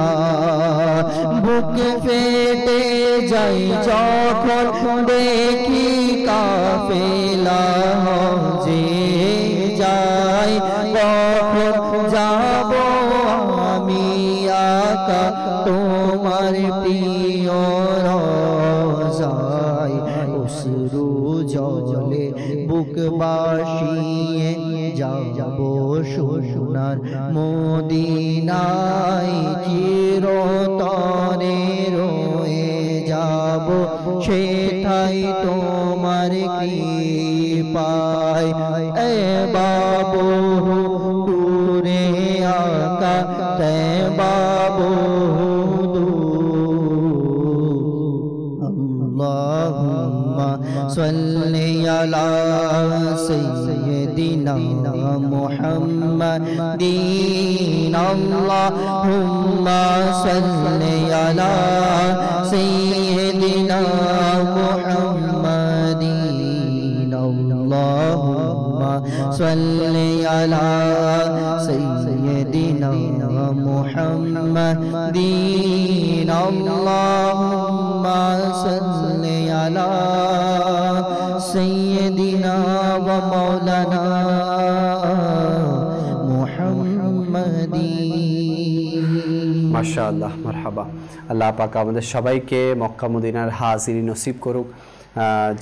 রাসূলুল্লাহ বুক ফেটে যাই যখন দেখি কাফেলা যে যায় কখন যাব আমি আকা তোমার প্রিয় রওজায় উসরু জলে বুক বাসিয়ে যাব সোনার মদিনায় চিরতরে রয়ে যাব সেটাই তোমার কৃপায় এ বাবু দূরে আকা তে বাবু আল্লাহুম্মা সাল্লি আলা সাইয়্যিদিনা মুহাম্মাদিন আল্লাহুম্মা সাল্লি আলা সাইয়্যিদিনা মুহাম্মাদিন আল্লাহুম্মা সাল্লি আলা সাইয়্যিদিনা মুহাম্মাদিন আল্লাহুম্মা সাল্লি আলা سيدنا ومولانا محمد মাশাআল্লাহ, মারহাবা। আল্লাহ পাক আমাদের সবাইকে মক্কা মদিনার হাজিরি নসিব করুক।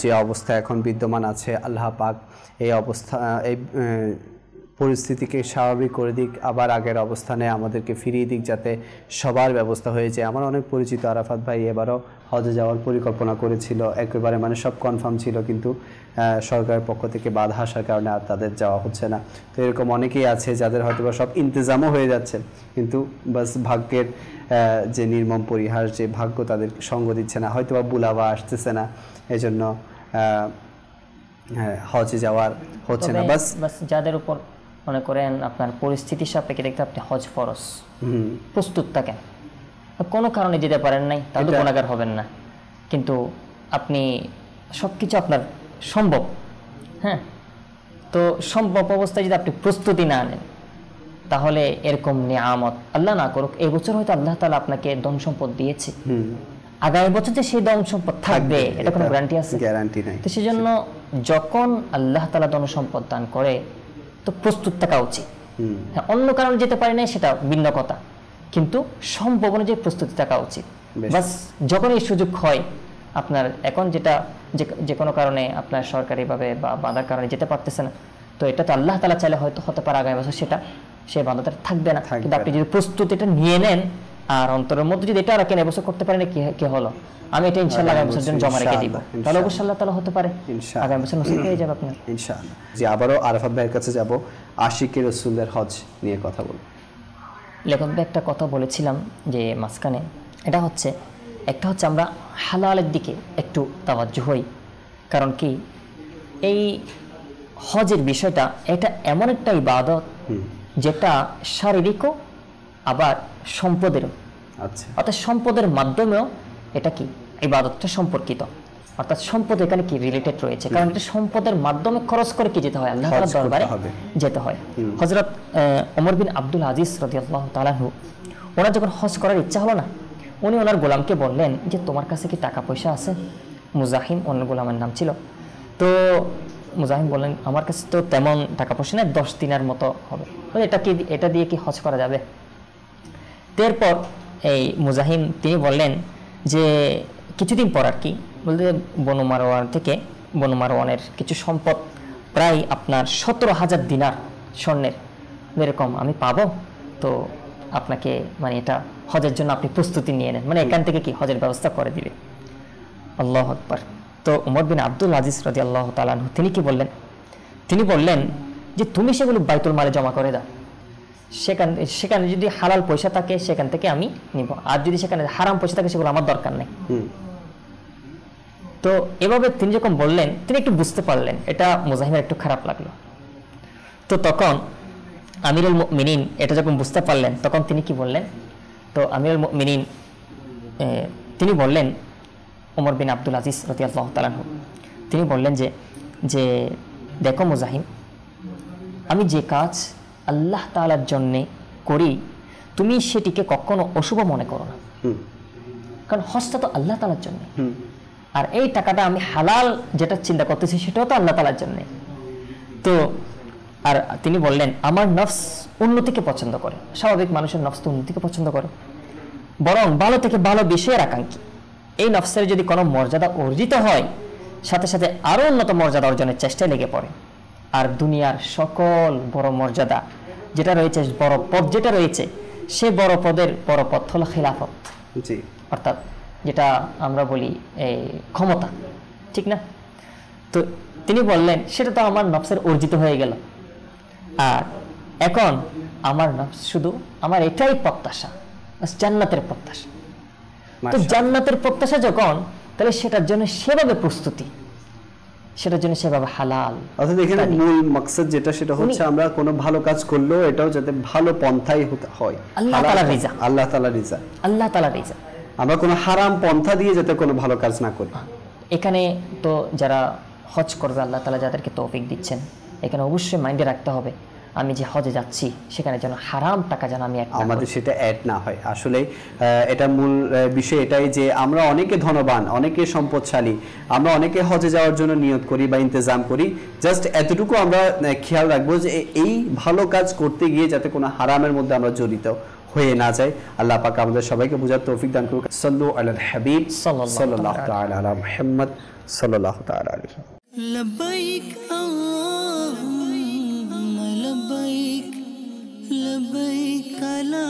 যে অবস্থা এখন বিদ্যমান আছে, আল্লাহ পাক এই অবস্থা এই পরিস্থিতিকে স্বাভাবিক করে দিক, আবার আগের অবস্থানে আমাদেরকে ফিরিয়ে দিক, যাতে সবার ব্যবস্থা হয়ে যায়। আমার অনেক পরিচিত আরাফাত ভাই এবারও হজে যাওয়ার পরিকল্পনা করেছিল, একেবারে মানে সব কনফার্ম ছিল, কিন্তু সরকারের পক্ষ থেকে বাধা আসার কারণে আর তাদের যাওয়া হচ্ছে না। তো এরকম অনেকেই আছে যাদের হয়তো সব ইন্তজামও হয়ে যাচ্ছে, কিন্তু বাস ভাগ্যের যে নির্মম পরিহাস, যে ভাগ্য তাদের সঙ্গ দিচ্ছে না, হয়তো বা বুলাবা আসতেছে না, এজন্য হজে যাওয়ার হচ্ছে না। বাস যাদের উপর মনে করেন আপনার পরিস্থিতির সাপেক্ষে দেখতে আপনি হজ ফরজ, প্রস্তুত থাকেন, কোনো কারণে যেতে পারেন নাই, তাহলে গুনাহগার হবেন না। কিন্তু আপনি সবকিছু আপনার সম্ভব, হ্যাঁ, তো সম্ভব অবস্থায় যদি আপনি প্রস্তুতি না নেন, তাহলে এরকম নিয়ামত আল্লাহ না করুক, এই বছর হয়তো আল্লাহ তাআলা আপনাকে ধন সম্পদ দিয়েছে, আগামী বছর যে সেই ধন সম্পদ থাকবে এটা কোনো গ্যারান্টি আছে? গ্যারান্টি নাই। তো সেজন্য যখন আল্লাহ তাআলা ধন সম্পদ দান করে তো প্রস্তুত থাকা উচিত। হ্যাঁ, অন্য কারণে যেতে পারি না সেটা ভিন্ন কথা, কিন্তু সম্ভব অনুযায়ী প্রস্তুতি থাকা উচিত। বাস যখন এই সুযোগ হয় আপনার, এখন যেটা যে কোনো কারণে আপনার সরকারিভাবে বা বাধার কারণে যেতে পারতেছে না, তো এটা তো আল্লাহ তাআলা চাইলে হয়তো হতে পারে আগামী বছর সেটা সেই বাধাটা থাকবে না। কিন্তু আপনি যদি প্রস্তুতিটা নিয়ে নেন আর অন্তরের মধ্যে যদি এটা রাখেন এবছর করতে পারেন কি হলো, আমি এটা ইনশাআল্লাহ আগামী বছর জন্য জমা রেখে দিব, তাহলে অবশ্যই আল্লাহ তাআলা হতে পারে আগামী বছর নসিব হয়ে যাবে আপনার ইনশাআল্লাহ। যে আবারও আরাফাত ভাইয়ের কাছে যাব, আশিকে রাসূলের হজ নিয়ে কথা বলব। লেখক ভাই একটা কথা বলেছিলাম যে মাঝখানে, এটা হচ্ছে একটা হচ্ছে আমরা হালালের দিকে একটু তাওয়াজ্জুহ হই, কারণ কি এই হজের বিষয়টা এটা এমন একটা ইবাদত যেটা শারীরিকও আবার সম্পদেরও, আচ্ছা, অর্থাৎ সম্পদের মাধ্যমেও এটা কি ইবাদতটা সম্পর্কিত, অর্থাৎ সম্পদ এখানে কি রিলেটেড রয়েছে, কারণ এটা সম্পদের মাধ্যমে খরচ করে কি যেতে হয় আল্লাহ তাআলার দরবারে যেতে হয়। হযরত ওমর বিন আব্দুল আজিজ রাদিয়াল্লাহু তাআলা আনহু, ওনার যখন হজ করার ইচ্ছা হলো না, উনি ওনার গোলামকে বললেন যে তোমার কাছে কি টাকা পয়সা আছে? মুজাহিম ওনার গোলামের নাম ছিল। তো মুজাহিম বললেন আমার কাছে তো তেমন টাকা পয়সা নেই, 10 দিনার মতো হবে, এটা দিয়ে কি হজ করা যাবে? এরপর এই মুজাহিম তিনি বললেন যে কিছুদিন পর আর কি বলতে বনু মারওয়ানের কিছু সম্পদ প্রায় আপনার 17,000 দিনার স্বর্ণের এরকম আমি পাবো, তো আপনাকে মানে এটা হজের জন্য আপনি প্রস্তুতি নিয়ে নেন, মানে এখান থেকে কি হজের ব্যবস্থা করে দিবে। আল্লাহু আকবার। তো ওমর বিন আব্দুল আজিজ রাদিয়াল্লাহু তাআলা আনহু তিনি কি বললেন? তিনি বললেন যে তুমি সেগুলো বাইতুল মালে জমা করে দাও, সেখানে যদি হালাল পয়সা থাকে সেখান থেকে আমি নিব, আর যদি সেখানে হারাম পয়সা থাকে সেগুলো আমার দরকার নেই। তো এভাবে তিনি যখন বললেন তিনি একটু বুঝতে পারলেন, এটা মুজাহিমের একটু খারাপ লাগলো। তো তখন আমিরুল মুমিনিন এটা যখন বুঝতে পারলেন তখন তিনি কি বললেন? তো আমিরুল মুমিনিন তিনি বললেন ওমর বিন আব্দুল আজিজ রাদিয়াল্লাহু তাআলা আনহু তিনি বললেন যে দেখো মুজাহিম, আমি যে কাজ আল্লাহ তাআলার জন্যে করি তুমি সেটিকে কখনো অশুভ মনে করো না, কারণ হজটা তো আল্লাহ তাআলার জন্য, আর এই টাকাটা আমি হালাল যেটা চিন্তা করতেছি সেটাও তো আল্লাহ তাআলার জন্য। তো আর তিনি বললেন আমার নফস উন্নতিকে পছন্দ করে, স্বাভাবিক মানুষের নফস তো উন্নতিকে পছন্দ করে, বরং ভালো থেকে ভালো বিষয়ের আকাঙ্ক্ষী। এই নফসের যদি কোনো মর্যাদা অর্জিত হয় সাথে সাথে আরো উন্নত মর্যাদা অর্জনের চেষ্টায় লেগে পড়ে। আর দুনিয়ার সকল বড় মর্যাদা যেটা রয়েছে, বড় পদ যেটা রয়েছে, সে বড় পদের বড় পদ হলো খিলাফত, অর্থাৎ যেটা আমরা বলি ক্ষমতা, ঠিক না? তো তিনি বললেন সেটা তো আমার নফসের অর্জিত হয়ে গেল, আর এখন আমার নফস শুধু আমার এটাই প্রত্যাশা, জান্নাতের প্রত্যাশা। তো জান্নাতের প্রত্যাশা যখন, তাহলে সেটার জন্য সেভাবে প্রস্তুতি, সেটার জন্য সেভাবে হালাল, অর্থাৎ এখানে মূল মাকসাদ যেটা সেটা হচ্ছে আমরা কোনো ভালো কাজ করলেও এটাও যাতে ভালো পন্থাই হয়, আল্লাহ তাআলার রিজা, আল্লাহ তাআলার রিজা, আল্লাহ তাআলার রিজা। আমরা কোনো হারাম পন্থা দিয়ে যাতে কোনো ভালো কাজ না করি। এখানে তো যারা হজ করবে আল্লাহ তাআলা যাদেরকে তৌফিক দিচ্ছেন, এখানে অবশ্যই মাইন্ডে রাখতে হবে আমি যে হজে যাচ্ছি সেখানে যেন হারাম টাকা যেন আমি আমাদের সেটা অ্যাড না হয়। আসলে এটা মূল বিষয় এটাই যে আমরা অনেকে ধনবান, অনেকে সম্পদশালী, আমরা অনেকে হজে যাওয়ার জন্য নিয়ত করি বা ইন্তজাম করি, জাস্ট এতটুকু আমরা খেয়াল রাখবো যে এই ভালো কাজ করতে গিয়ে যাতে কোনো হারামের মধ্যে আমরা জড়িত হয়ে না যায়। আল্লাহ পাক আমাদের সবাইকে বুঝার তৌফিক দান করুক। সাল্লু আলাল হাবিব সাল্লাল্লাহু তাআলা আলা মুহাম্মদ সাল্লাল্লাহু তাআলা আলাইহি। লব্বাইক আল্লাহুম্মা লব্বাইক লব্বাইক লা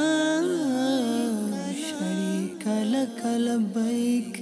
শারীকা লাক লব্বাইক।